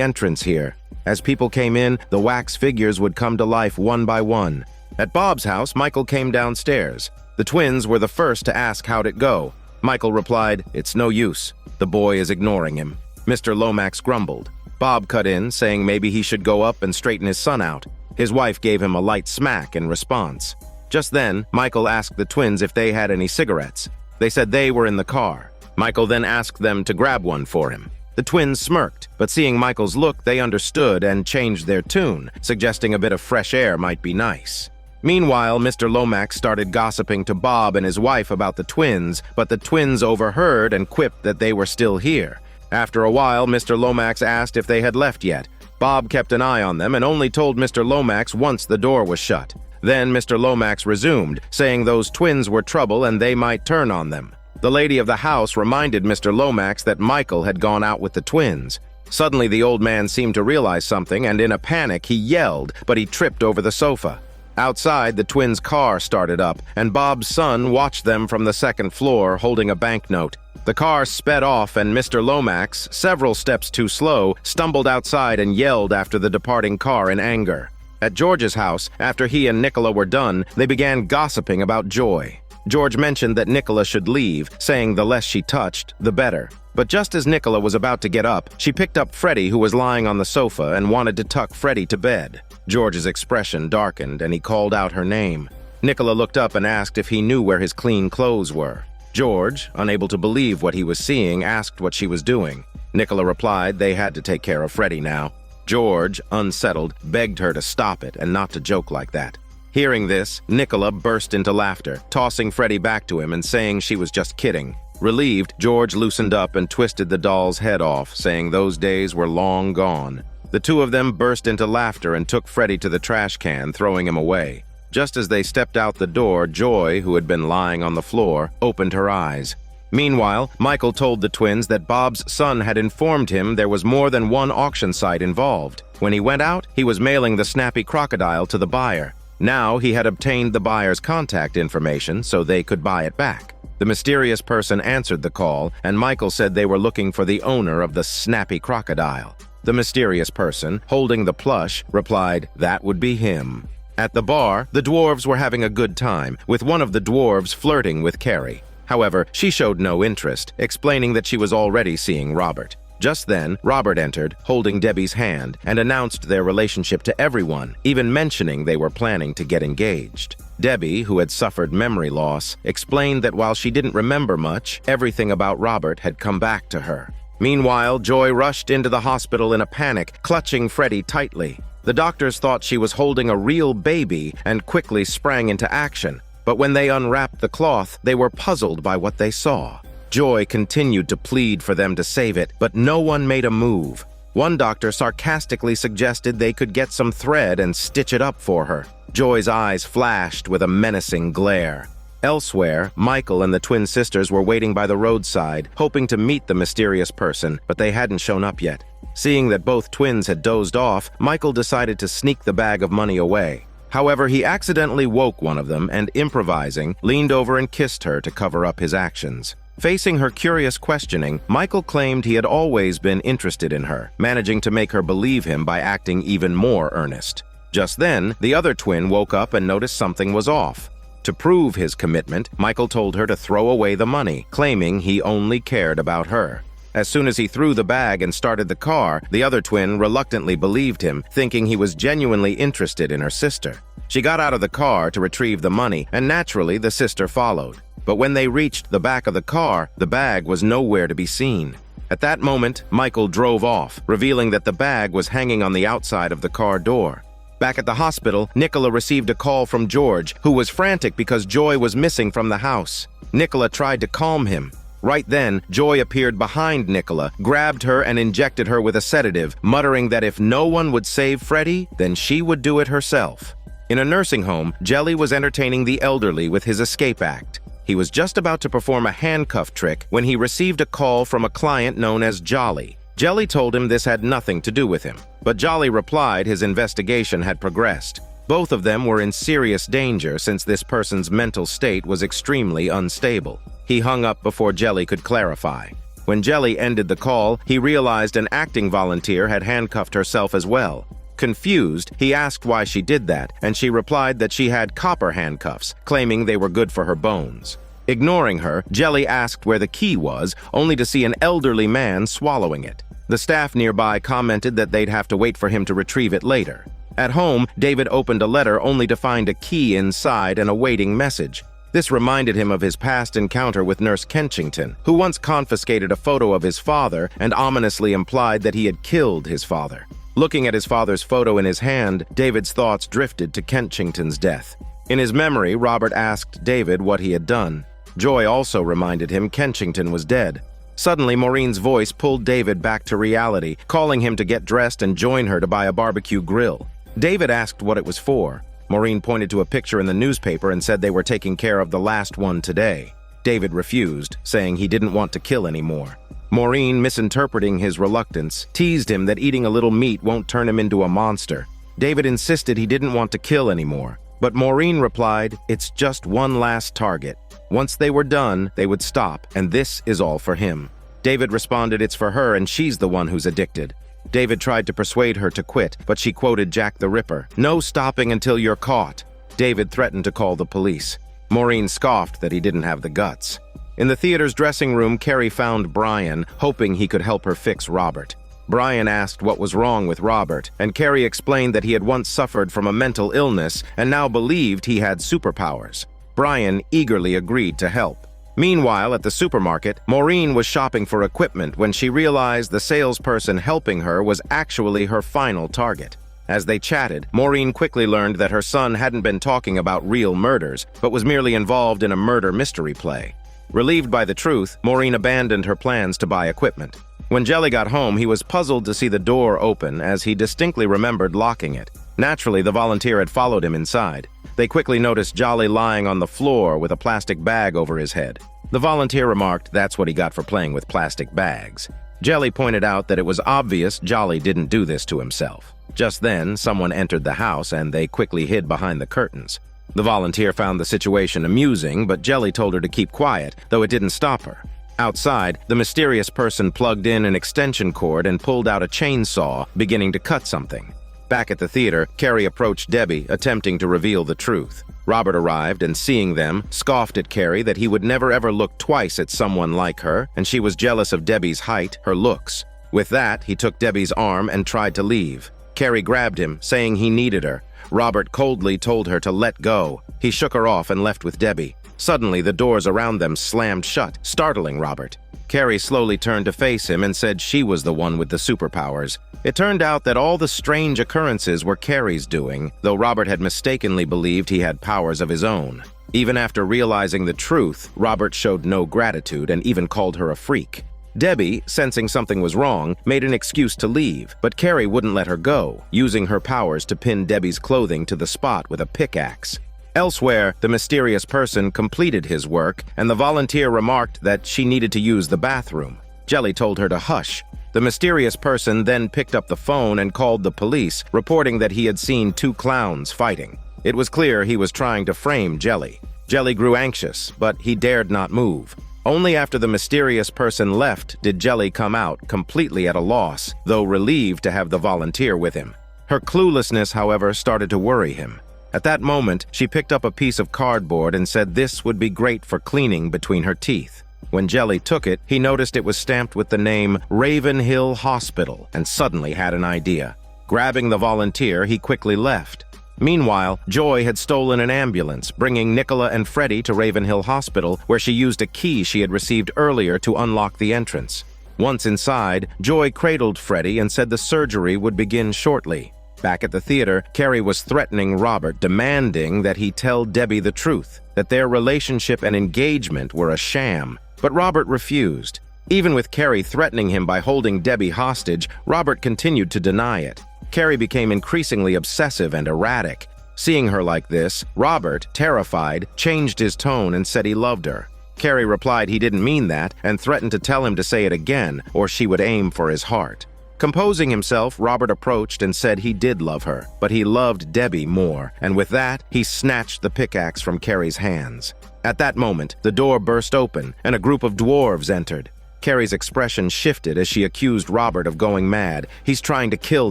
entrance here. As people came in, the wax figures would come to life one by one. At Bob's house, Michael came downstairs. The twins were the first to ask how'd it go. Michael replied, "It's no use. The boy is ignoring him." Mr. Lomax grumbled. Bob cut in, saying maybe he should go up and straighten his son out. His wife gave him a light smack in response. Just then, Michael asked the twins if they had any cigarettes. They said they were in the car. Michael then asked them to grab one for him. The twins smirked, but seeing Michael's look, they understood and changed their tune, suggesting a bit of fresh air might be nice. Meanwhile, Mr. Lomax started gossiping to Bob and his wife about the twins, but the twins overheard and quipped that they were still here. After a while, Mr. Lomax asked if they had left yet. Bob kept an eye on them and only told Mr. Lomax once the door was shut. Then Mr. Lomax resumed, saying those twins were trouble and they might turn on them. The lady of the house reminded Mr. Lomax that Michael had gone out with the twins. Suddenly, the old man seemed to realize something, and in a panic, he yelled, but he tripped over the sofa. Outside, the twins' car started up, and Bob's son watched them from the second floor, holding a banknote. The car sped off, and Mr. Lomax, several steps too slow, stumbled outside and yelled after the departing car in anger. At George's house, after he and Nicola were done, they began gossiping about Joy. George mentioned that Nicola should leave, saying the less she touched, the better. But just as Nicola was about to get up, she picked up Freddie, who was lying on the sofa, and wanted to tuck Freddie to bed. George's expression darkened, and he called out her name. Nicola looked up and asked if he knew where his clean clothes were. George, unable to believe what he was seeing, asked what she was doing. Nicola replied they had to take care of Freddie now. George, unsettled, begged her to stop it and not to joke like that. Hearing this, Nicola burst into laughter, tossing Freddie back to him and saying she was just kidding. Relieved, George loosened up and twisted the doll's head off, saying those days were long gone. The two of them burst into laughter and took Freddie to the trash can, throwing him away. Just as they stepped out the door, Joy, who had been lying on the floor, opened her eyes. Meanwhile, Michael told the twins that Bob's son had informed him there was more than one auction site involved. When he went out, he was mailing the Snappy Crocodile to the buyer. Now he had obtained the buyer's contact information so they could buy it back. The mysterious person answered the call, and Michael said they were looking for the owner of the Snappy Crocodile. The mysterious person, holding the plush, replied that would be him. At the bar, the dwarves were having a good time, with one of the dwarves flirting with Carrie. However, she showed no interest, explaining that she was already seeing Robert. Just then, Robert entered, holding Debbie's hand, and announced their relationship to everyone, even mentioning they were planning to get engaged. Debbie, who had suffered memory loss, explained that while she didn't remember much, everything about Robert had come back to her. Meanwhile, Joy rushed into the hospital in a panic, clutching Freddie tightly. The doctors thought she was holding a real baby and quickly sprang into action. But when they unwrapped the cloth, they were puzzled by what they saw. Joy continued to plead for them to save it, but no one made a move. One doctor sarcastically suggested they could get some thread and stitch it up for her. Joy's eyes flashed with a menacing glare. Elsewhere, Michael and the twin sisters were waiting by the roadside, hoping to meet the mysterious person, but they hadn't shown up yet. Seeing that both twins had dozed off, Michael decided to sneak the bag of money away. However, he accidentally woke one of them and, improvising, leaned over and kissed her to cover up his actions. Facing her curious questioning, Michael claimed he had always been interested in her, managing to make her believe him by acting even more earnest. Just then, the other twin woke up and noticed something was off. To prove his commitment, Michael told her to throw away the money, claiming he only cared about her. As soon as he threw the bag and started the car, the other twin reluctantly believed him, thinking he was genuinely interested in her sister. She got out of the car to retrieve the money, and naturally the sister followed. But when they reached the back of the car, the bag was nowhere to be seen. At that moment, Michael drove off, revealing that the bag was hanging on the outside of the car door. Back at the hospital, Nicola received a call from George, who was frantic because Joy was missing from the house. Nicola tried to calm him. Right then, Joy appeared behind Nicola, grabbed her and injected her with a sedative, muttering that if no one would save Freddy, then she would do it herself. In a nursing home, Jelly was entertaining the elderly with his escape act. He was just about to perform a handcuff trick when he received a call from a client known as Jolly. Jelly told him this had nothing to do with him, but Jolly replied his investigation had progressed. Both of them were in serious danger since this person's mental state was extremely unstable. He hung up before Jelly could clarify. When Jelly ended the call, he realized an acting volunteer had handcuffed herself as well. Confused, he asked why she did that, and she replied that she had copper handcuffs, claiming they were good for her bones. Ignoring her, Jelly asked where the key was, only to see an elderly man swallowing it. The staff nearby commented that they'd have to wait for him to retrieve it later. At home, David opened a letter only to find a key inside and a waiting message. This reminded him of his past encounter with Nurse Kenchington, who once confiscated a photo of his father and ominously implied that he had killed his father. Looking at his father's photo in his hand, David's thoughts drifted to Kenchington's death. In his memory, Robert asked David what he had done. Joy also reminded him Kenchington was dead. Suddenly, Maureen's voice pulled David back to reality, calling him to get dressed and join her to buy a barbecue grill. David asked what it was for. Maureen pointed to a picture in the newspaper and said they were taking care of the last one today. David refused, saying he didn't want to kill anymore. Maureen, misinterpreting his reluctance, teased him that eating a little meat won't turn him into a monster. David insisted he didn't want to kill anymore, but Maureen replied, "It's just one last target. Once they were done, they would stop, and this is all for him." David responded, "It's for her, and she's the one who's addicted." David tried to persuade her to quit, but she quoted Jack the Ripper, "No stopping until you're caught." David threatened to call the police. Maureen scoffed that he didn't have the guts. In the theater's dressing room, Carrie found Brian, hoping he could help her fix Robert. Brian asked what was wrong with Robert, and Carrie explained that he had once suffered from a mental illness and now believed he had superpowers. Brian eagerly agreed to help. Meanwhile, at the supermarket, Maureen was shopping for equipment when she realized the salesperson helping her was actually her final target. As they chatted, Maureen quickly learned that her son hadn't been talking about real murders, but was merely involved in a murder mystery play. Relieved by the truth, Maureen abandoned her plans to buy equipment. When Jelly got home, he was puzzled to see the door open, as he distinctly remembered locking it. Naturally, the volunteer had followed him inside. They quickly noticed Jolly lying on the floor with a plastic bag over his head. The volunteer remarked that's what he got for playing with plastic bags. Jelly pointed out that it was obvious Jolly didn't do this to himself. Just then, someone entered the house and they quickly hid behind the curtains. The volunteer found the situation amusing, but Jelly told her to keep quiet, though it didn't stop her. Outside, the mysterious person plugged in an extension cord and pulled out a chainsaw, beginning to cut something. Back at the theater, Carrie approached Debbie, attempting to reveal the truth. Robert arrived and, seeing them, scoffed at Carrie that he would never ever look twice at someone like her, and she was jealous of Debbie's height, her looks. With that, he took Debbie's arm and tried to leave. Carrie grabbed him, saying he needed her. Robert coldly told her to let go. He shook her off and left with Debbie. Suddenly, the doors around them slammed shut, startling Robert. Carrie slowly turned to face him and said she was the one with the superpowers. It turned out that all the strange occurrences were Carrie's doing, though Robert had mistakenly believed he had powers of his own. Even after realizing the truth, Robert showed no gratitude and even called her a freak. Debbie, sensing something was wrong, made an excuse to leave, but Carrie wouldn't let her go, using her powers to pin Debbie's clothing to the spot with a pickaxe. Elsewhere, the mysterious person completed his work, and the volunteer remarked that she needed to use the bathroom. Jelly told her to hush. The mysterious person then picked up the phone and called the police, reporting that he had seen two clowns fighting. It was clear he was trying to frame Jelly. Jelly grew anxious, but he dared not move. Only after the mysterious person left did Jelly come out, completely at a loss, though relieved to have the volunteer with him. Her cluelessness, however, started to worry him. At that moment, she picked up a piece of cardboard and said this would be great for cleaning between her teeth. When Jelly took it, he noticed it was stamped with the name Ravenhill Hospital and suddenly had an idea. Grabbing the volunteer, he quickly left. Meanwhile, Joy had stolen an ambulance, bringing Nicola and Freddy to Ravenhill Hospital, where she used a key she had received earlier to unlock the entrance. Once inside, Joy cradled Freddy and said the surgery would begin shortly. Back at the theater, Carrie was threatening Robert, demanding that he tell Debbie the truth, that their relationship and engagement were a sham. But Robert refused. Even with Carrie threatening him by holding Debbie hostage, Robert continued to deny it. Carrie became increasingly obsessive and erratic. Seeing her like this, Robert, terrified, changed his tone and said he loved her. Carrie replied he didn't mean that and threatened to tell him to say it again or she would aim for his heart. Composing himself, Robert approached and said he did love her, but he loved Debbie more, and with that, he snatched the pickaxe from Carrie's hands. At that moment, the door burst open and a group of dwarves entered. Carrie's expression shifted as she accused Robert of going mad. He's trying to kill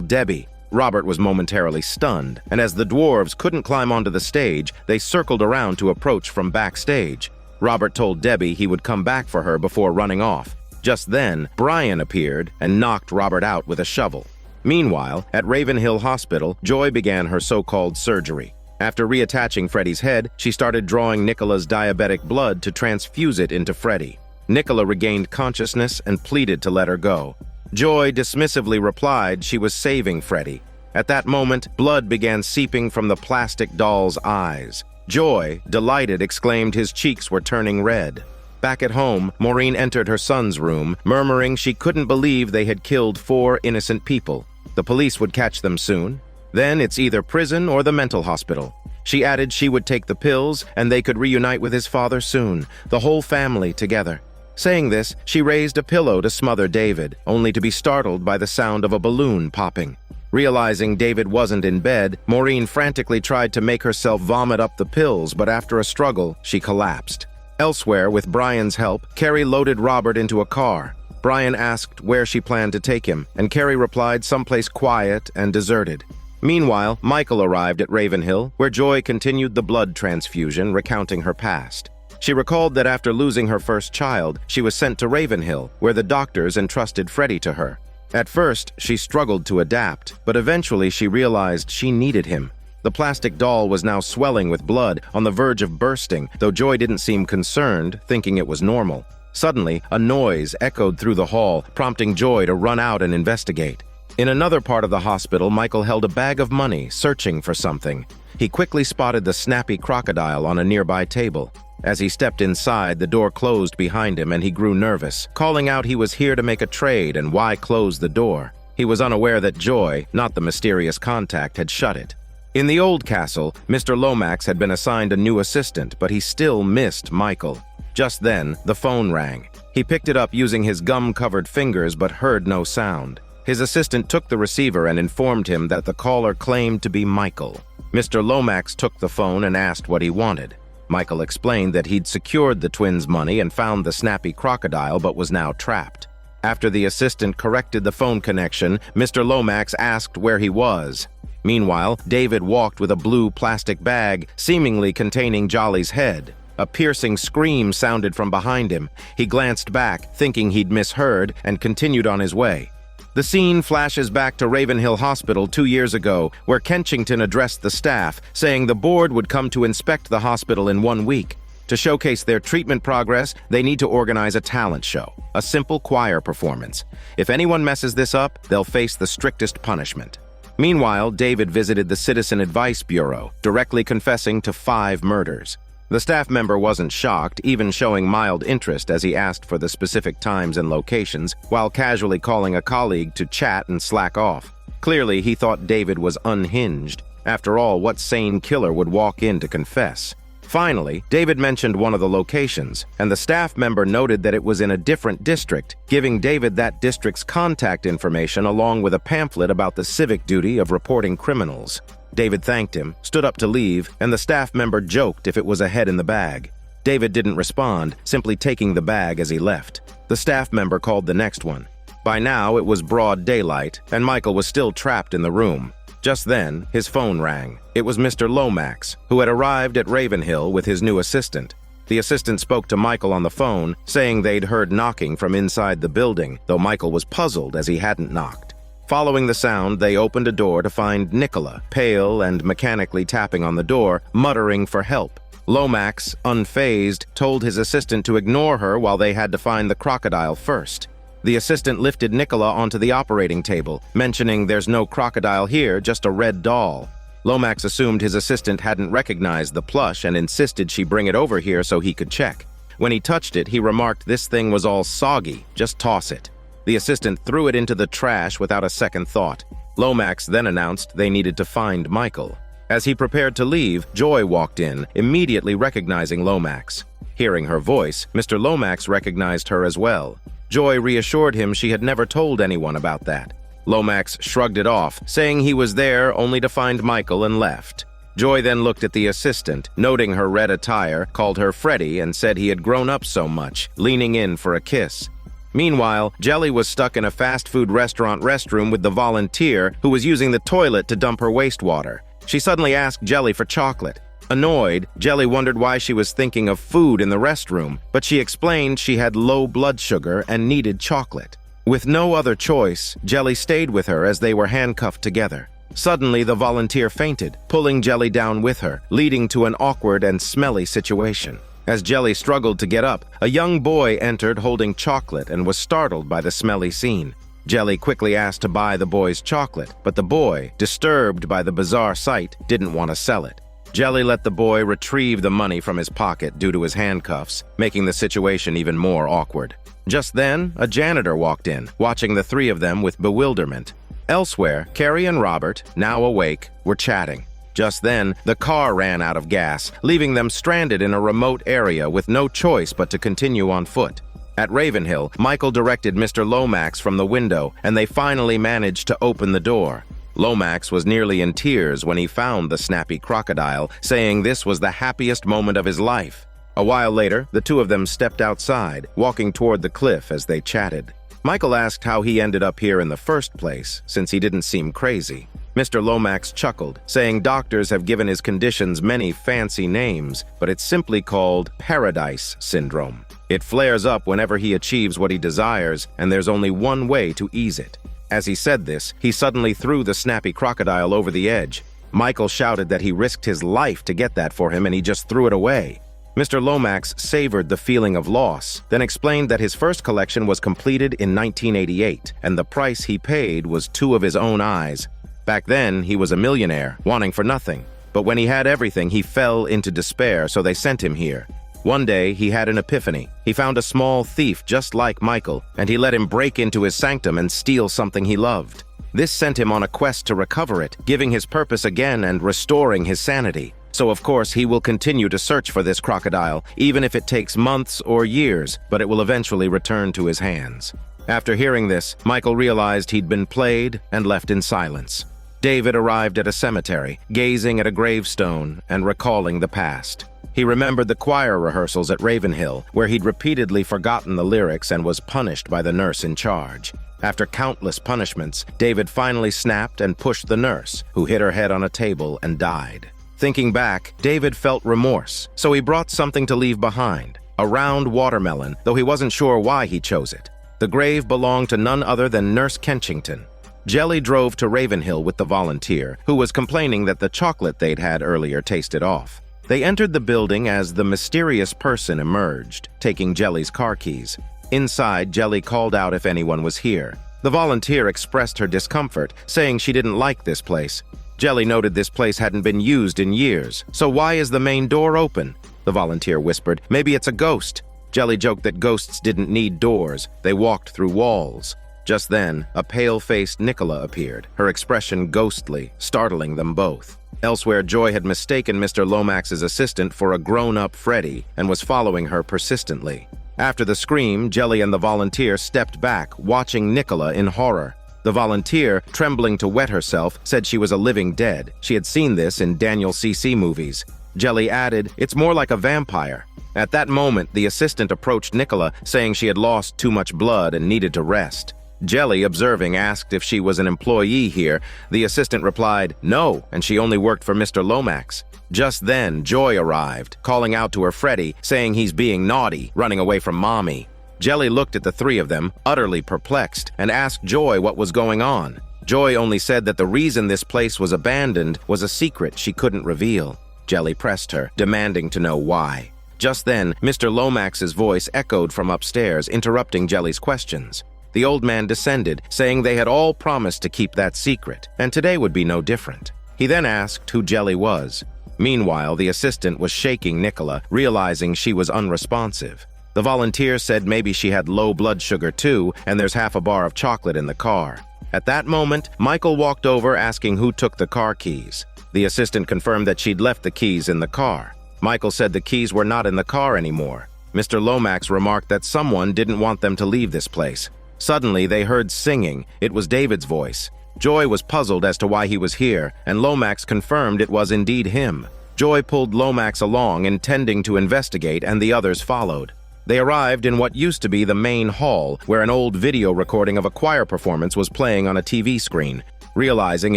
Debbie. Robert was momentarily stunned, and as the dwarves couldn't climb onto the stage, they circled around to approach from backstage. Robert told Debbie he would come back for her before running off. Just then, Brian appeared and knocked Robert out with a shovel. Meanwhile, at Ravenhill Hospital, Joy began her so-called surgery. After reattaching Freddy's head, she started drawing Nicola's diabetic blood to transfuse it into Freddy. Nicola regained consciousness and pleaded to let her go. Joy dismissively replied she was saving Freddy. At that moment, blood began seeping from the plastic doll's eyes. Joy, delighted, exclaimed his cheeks were turning red. Back at home, Maureen entered her son's room, murmuring she couldn't believe they had killed 4 innocent people. The police would catch them soon. Then it's either prison or the mental hospital. She added she would take the pills and they could reunite with his father soon, the whole family together. Saying this, she raised a pillow to smother David, only to be startled by the sound of a balloon popping. Realizing David wasn't in bed, Maureen frantically tried to make herself vomit up the pills, but after a struggle, she collapsed. Elsewhere, with Brian's help, Carrie loaded Robert into a car. Brian asked where she planned to take him, and Carrie replied someplace quiet and deserted. Meanwhile, Michael arrived at Ravenhill, where Joy continued the blood transfusion, recounting her past. She recalled that after losing her first child, she was sent to Ravenhill, where the doctors entrusted Freddy to her. At first, she struggled to adapt, but eventually she realized she needed him. The plastic doll was now swelling with blood, on the verge of bursting, though Joy didn't seem concerned, thinking it was normal. Suddenly, a noise echoed through the hall, prompting Joy to run out and investigate. In another part of the hospital, Michael held a bag of money, searching for something. He quickly spotted the Snappy Crocodile on a nearby table. As he stepped inside, the door closed behind him and he grew nervous, calling out he was here to make a trade and why close the door. He was unaware that Joy, not the mysterious contact, had shut it. In the old castle, Mr. Lomax had been assigned a new assistant, but he still missed Michael. Just then, the phone rang. He picked it up using his gum-covered fingers but heard no sound. His assistant took the receiver and informed him that the caller claimed to be Michael. Mr. Lomax took the phone and asked what he wanted. Michael explained that he'd secured the twins' money and found the Snappy Crocodile but was now trapped. After the assistant corrected the phone connection, Mr. Lomax asked where he was. Meanwhile, David walked with a blue plastic bag, seemingly containing Jolly's head. A piercing scream sounded from behind him. He glanced back, thinking he'd misheard, and continued on his way. The scene flashes back to Ravenhill Hospital 2 years ago, where Kenchington addressed the staff, saying the board would come to inspect the hospital in 1 week. To showcase their treatment progress, they need to organize a talent show, a simple choir performance. If anyone messes this up, they'll face the strictest punishment. Meanwhile, David visited the Citizen Advice Bureau, directly confessing to 5 murders. The staff member wasn't shocked, even showing mild interest as he asked for the specific times and locations, while casually calling a colleague to chat and slack off. Clearly, he thought David was unhinged. After all, what sane killer would walk in to confess? Finally, David mentioned one of the locations, and the staff member noted that it was in a different district, giving David that district's contact information along with a pamphlet about the civic duty of reporting criminals. David thanked him, stood up to leave, and the staff member joked if it was a head in the bag. David didn't respond, simply taking the bag as he left. The staff member called the next one. By now, it was broad daylight, and Michael was still trapped in the room. Just then, his phone rang. It was Mr. Lomax, who had arrived at Ravenhill with his new assistant. The assistant spoke to Michael on the phone, saying they'd heard knocking from inside the building, though Michael was puzzled as he hadn't knocked. Following the sound, they opened a door to find Nicola, pale and mechanically tapping on the door, muttering for help. Lomax, unfazed, told his assistant to ignore her while they had to find the crocodile first. The assistant lifted Nicola onto the operating table, mentioning there's no crocodile here, just a red doll. Lomax assumed his assistant hadn't recognized the plush and insisted she bring it over here so he could check. When he touched it, he remarked this thing was all soggy, just toss it. The assistant threw it into the trash without a second thought. Lomax then announced they needed to find Michael. As he prepared to leave, Joy walked in, immediately recognizing Lomax. Hearing her voice, Mr. Lomax recognized her as well. Joy reassured him she had never told anyone about that. Lomax shrugged it off, saying he was there only to find Michael and left. Joy then looked at the assistant, noting her red attire, called her Freddie, and said he had grown up so much, leaning in for a kiss. Meanwhile, Jelly was stuck in a fast food restaurant restroom with the volunteer who was using the toilet to dump her wastewater. She suddenly asked Jelly for chocolate. Annoyed, Jelly wondered why she was thinking of food in the restroom, but she explained she had low blood sugar and needed chocolate. With no other choice, Jelly stayed with her as they were handcuffed together. Suddenly, the volunteer fainted, pulling Jelly down with her, leading to an awkward and smelly situation. As Jelly struggled to get up, a young boy entered holding chocolate and was startled by the smelly scene. Jelly quickly asked to buy the boy's chocolate, but the boy, disturbed by the bizarre sight, didn't want to sell it. Jelly let the boy retrieve the money from his pocket due to his handcuffs, making the situation even more awkward. Just then, a janitor walked in, watching the three of them with bewilderment. Elsewhere, Carrie and Robert, now awake, were chatting. Just then, the car ran out of gas, leaving them stranded in a remote area with no choice but to continue on foot. At Ravenhill, Michael directed Mr. Lomax from the window, and they finally managed to open the door. Lomax was nearly in tears when he found the Snappy Crocodile, saying this was the happiest moment of his life. A while later, the two of them stepped outside, walking toward the cliff as they chatted. Michael asked how he ended up here in the first place, since he didn't seem crazy. Mr. Lomax chuckled, saying doctors have given his conditions many fancy names, but it's simply called Paradise Syndrome. It flares up whenever he achieves what he desires, and there's only one way to ease it. As he said this, he suddenly threw the Snappy Crocodile over the edge. Michael shouted that he risked his life to get that for him, and he just threw it away. Mr. Lomax savored the feeling of loss, then explained that his first collection was completed in 1988, and the price he paid was two of his own eyes. Back then, he was a millionaire, wanting for nothing. But when he had everything, he fell into despair, so they sent him here. One day, he had an epiphany. He found a small thief just like Michael, and he let him break into his sanctum and steal something he loved. This sent him on a quest to recover it, giving his purpose again and restoring his sanity. So of course he will continue to search for this crocodile, even if it takes months or years, but it will eventually return to his hands. After hearing this, Michael realized he'd been played and left in silence. David arrived at a cemetery, gazing at a gravestone and recalling the past. He remembered the choir rehearsals at Ravenhill, where he'd repeatedly forgotten the lyrics and was punished by the nurse in charge. After countless punishments, David finally snapped and pushed the nurse, who hit her head on a table and died. Thinking back, David felt remorse, so he brought something to leave behind, a round watermelon, though he wasn't sure why he chose it. The grave belonged to none other than Nurse Kenchington. Jelly drove to Ravenhill with the volunteer, who was complaining that the chocolate they'd had earlier tasted off. They entered the building as the mysterious person emerged, taking Jelly's car keys. Inside, Jelly called out if anyone was here. The volunteer expressed her discomfort, saying she didn't like this place. Jelly noted this place hadn't been used in years. So why is the main door open? The volunteer whispered, maybe it's a ghost. Jelly joked that ghosts didn't need doors. They walked through walls. Just then, a pale-faced Nicola appeared, her expression ghostly, startling them both. Elsewhere, Joy had mistaken Mr. Lomax's assistant for a grown-up Freddy and was following her persistently. After the scream, Jelly and the volunteer stepped back, watching Nicola in horror. The volunteer, trembling to wet herself, said she was a living dead. She had seen this in Daniel C.C. movies. Jelly added, it's more like a vampire. At that moment, the assistant approached Nicola, saying she had lost too much blood and needed to rest. Jelly, observing, asked if she was an employee here. The assistant replied, no, and she only worked for Mr. Lomax. Just then, Joy arrived, calling out to her Freddy, saying he's being naughty, running away from Mommy. Jelly looked at the three of them, utterly perplexed, and asked Joy what was going on. Joy only said that the reason this place was abandoned was a secret she couldn't reveal. Jelly pressed her, demanding to know why. Just then, Mr. Lomax's voice echoed from upstairs, interrupting Jelly's questions. The old man descended, saying they had all promised to keep that secret, and today would be no different. He then asked who Jelly was. Meanwhile, the assistant was shaking Nicola, realizing she was unresponsive. The volunteer said maybe she had low blood sugar too, and there's half a bar of chocolate in the car. At that moment, Michael walked over asking who took the car keys. The assistant confirmed that she'd left the keys in the car. Michael said the keys were not in the car anymore. Mr. Lomax remarked that someone didn't want them to leave this place. Suddenly, they heard singing. It was David's voice. Joy was puzzled as to why he was here, and Lomax confirmed it was indeed him. Joy pulled Lomax along, intending to investigate, and the others followed. They arrived in what used to be the main hall, where an old video recording of a choir performance was playing on a TV screen. Realizing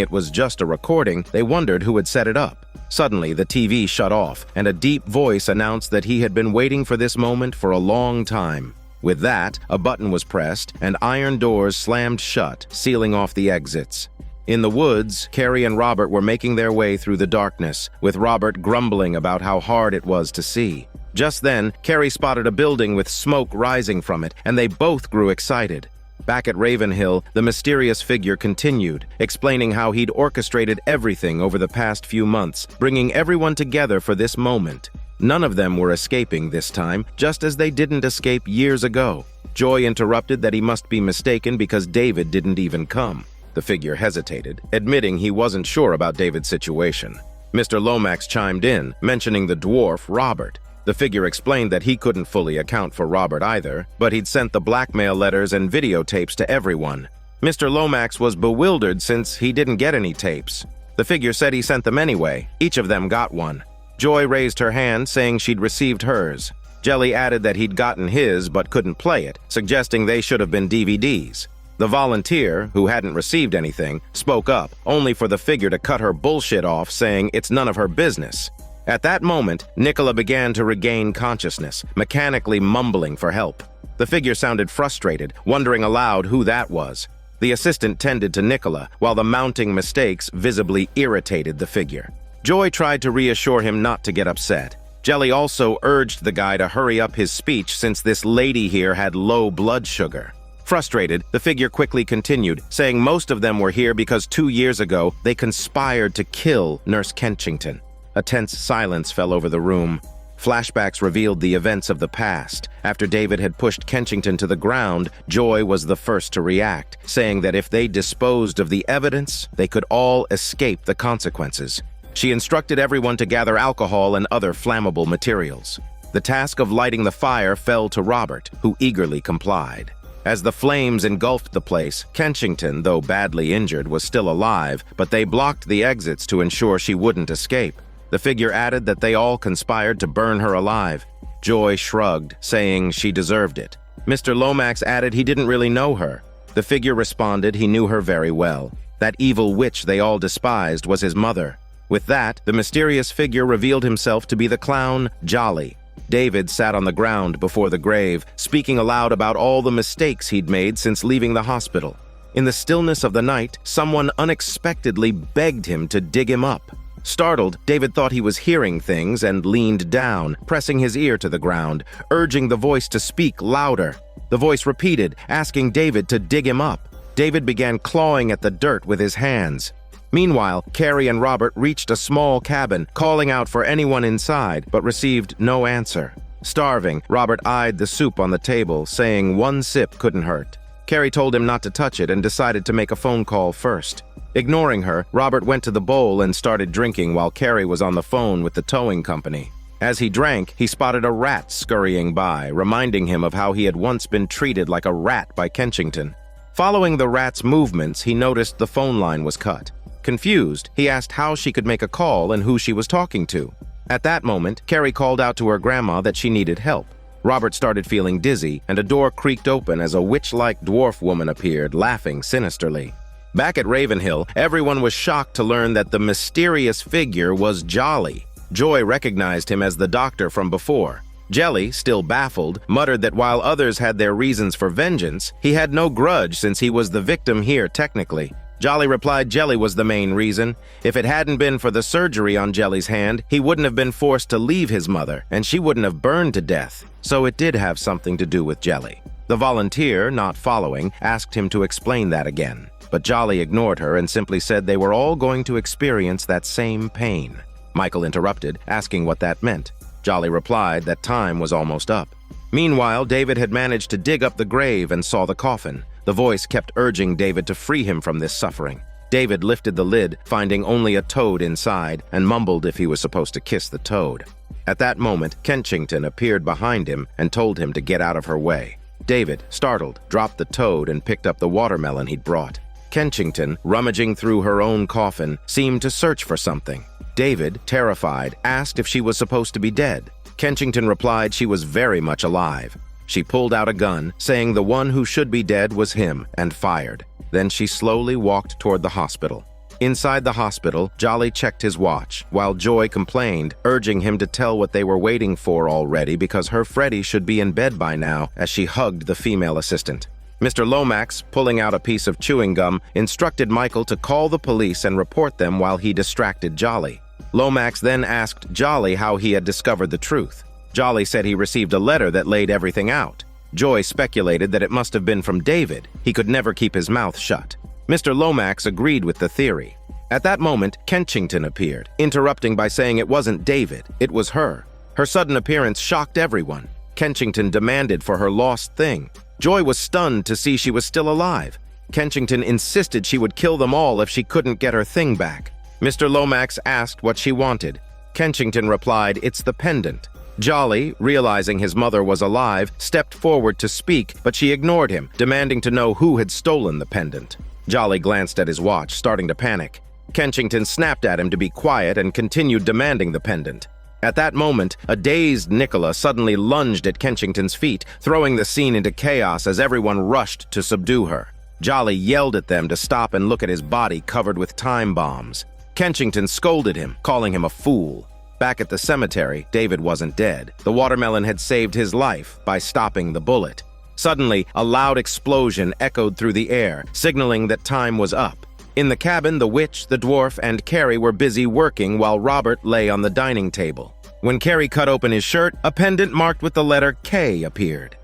it was just a recording, they wondered who had set it up. Suddenly, the TV shut off, and a deep voice announced that he had been waiting for this moment for a long time. With that, a button was pressed, and iron doors slammed shut, sealing off the exits. In the woods, Carrie and Robert were making their way through the darkness, with Robert grumbling about how hard it was to see. Just then, Carrie spotted a building with smoke rising from it, and they both grew excited. Back at Ravenhill, the mysterious figure continued, explaining how he'd orchestrated everything over the past few months, bringing everyone together for this moment. None of them were escaping this time, just as they didn't escape years ago. Joy interrupted that he must be mistaken because David didn't even come. The figure hesitated, admitting he wasn't sure about David's situation. Mr. Lomax chimed in, mentioning the dwarf, Robert. The figure explained that he couldn't fully account for Robert either, but he'd sent the blackmail letters and videotapes to everyone. Mr. Lomax was bewildered since he didn't get any tapes. The figure said he sent them anyway. Each of them got one. Joy raised her hand, saying she'd received hers. Jelly added that he'd gotten his but couldn't play it, suggesting they should have been DVDs. The volunteer, who hadn't received anything, spoke up, only for the figure to cut her bullshit off, saying it's none of her business. At that moment, Nicola began to regain consciousness, mechanically mumbling for help. The figure sounded frustrated, wondering aloud who that was. The assistant tended to Nicola, while the mounting mistakes visibly irritated the figure. Joy tried to reassure him not to get upset. Jelly also urged the guy to hurry up his speech since this lady here had low blood sugar. Frustrated, the figure quickly continued, saying most of them were here because 2 years ago they conspired to kill Nurse Kenchington. A tense silence fell over the room. Flashbacks revealed the events of the past. After David had pushed Kenchington to the ground, Joy was the first to react, saying that if they disposed of the evidence, they could all escape the consequences. She instructed everyone to gather alcohol and other flammable materials. The task of lighting the fire fell to Robert, who eagerly complied. As the flames engulfed the place, Kenchington, though badly injured, was still alive, but they blocked the exits to ensure she wouldn't escape. The figure added that they all conspired to burn her alive. Joy shrugged, saying she deserved it. Mr. Lomax added he didn't really know her. The figure responded he knew her very well. That evil witch they all despised was his mother. With that, the mysterious figure revealed himself to be the clown, Jolly. David sat on the ground before the grave, speaking aloud about all the mistakes he'd made since leaving the hospital. In the stillness of the night, someone unexpectedly begged him to dig him up. Startled, David thought he was hearing things and leaned down, pressing his ear to the ground, urging the voice to speak louder. The voice repeated, asking David to dig him up. David began clawing at the dirt with his hands. Meanwhile, Carrie and Robert reached a small cabin, calling out for anyone inside, but received no answer. Starving, Robert eyed the soup on the table, saying one sip couldn't hurt. Carrie told him not to touch it and decided to make a phone call first. Ignoring her, Robert went to the bowl and started drinking while Carrie was on the phone with the towing company. As he drank, he spotted a rat scurrying by, reminding him of how he had once been treated like a rat by Kenchington. Following the rat's movements, he noticed the phone line was cut. Confused, he asked how she could make a call and who she was talking to. At that moment, Carrie called out to her grandma that she needed help. Robert started feeling dizzy, and a door creaked open as a witch-like dwarf woman appeared, laughing sinisterly. Back at Ravenhill, everyone was shocked to learn that the mysterious figure was Jolly. Joy recognized him as the doctor from before. Jelly, still baffled, muttered that while others had their reasons for vengeance, he had no grudge since he was the victim here technically. Jolly replied Jelly was the main reason. If it hadn't been for the surgery on Jelly's hand, he wouldn't have been forced to leave his mother, and she wouldn't have burned to death. So it did have something to do with Jelly. The volunteer, not following, asked him to explain that again, but Jolly ignored her and simply said they were all going to experience that same pain. Michael interrupted, asking what that meant. Jolly replied that time was almost up. Meanwhile, David had managed to dig up the grave and saw the coffin. The voice kept urging David to free him from this suffering. David lifted the lid, finding only a toad inside, and mumbled if he was supposed to kiss the toad. At that moment, Kensington appeared behind him and told him to get out of her way. David, startled, dropped the toad and picked up the watermelon he'd brought. Kensington, rummaging through her own coffin, seemed to search for something. David, terrified, asked if she was supposed to be dead. Kensington replied she was very much alive. She pulled out a gun, saying the one who should be dead was him, and fired. Then she slowly walked toward the hospital. Inside the hospital, Jolly checked his watch, while Joy complained, urging him to tell what they were waiting for already because her Freddy should be in bed by now, as she hugged the female assistant. Mr. Lomax, pulling out a piece of chewing gum, instructed Michael to call the police and report them while he distracted Jolly. Lomax then asked Jolly how he had discovered the truth. Jolly said he received a letter that laid everything out. Joy speculated that it must have been from David. He could never keep his mouth shut. Mr. Lomax agreed with the theory. At that moment, Kensington appeared, interrupting by saying it wasn't David, it was her. Her sudden appearance shocked everyone. Kensington demanded for her lost thing. Joy was stunned to see she was still alive. Kensington insisted she would kill them all if she couldn't get her thing back. Mr. Lomax asked what she wanted. Kensington replied, "It's the pendant." Jolly, realizing his mother was alive, stepped forward to speak, but she ignored him, demanding to know who had stolen the pendant. Jolly glanced at his watch, starting to panic. Kensington snapped at him to be quiet and continued demanding the pendant. At that moment, a dazed Nicola suddenly lunged at Kensington's feet, throwing the scene into chaos as everyone rushed to subdue her. Jolly yelled at them to stop and look at his body covered with time bombs. Kensington scolded him, calling him a fool. Back at the cemetery, David wasn't dead. The watermelon had saved his life by stopping the bullet. Suddenly, a loud explosion echoed through the air, signaling that time was up. In the cabin, the witch, the dwarf, and Carrie were busy working while Robert lay on the dining table. When Carrie cut open his shirt, a pendant marked with the letter K appeared.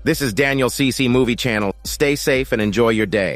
This is Daniel CC Movie Channel. Stay safe and enjoy your day.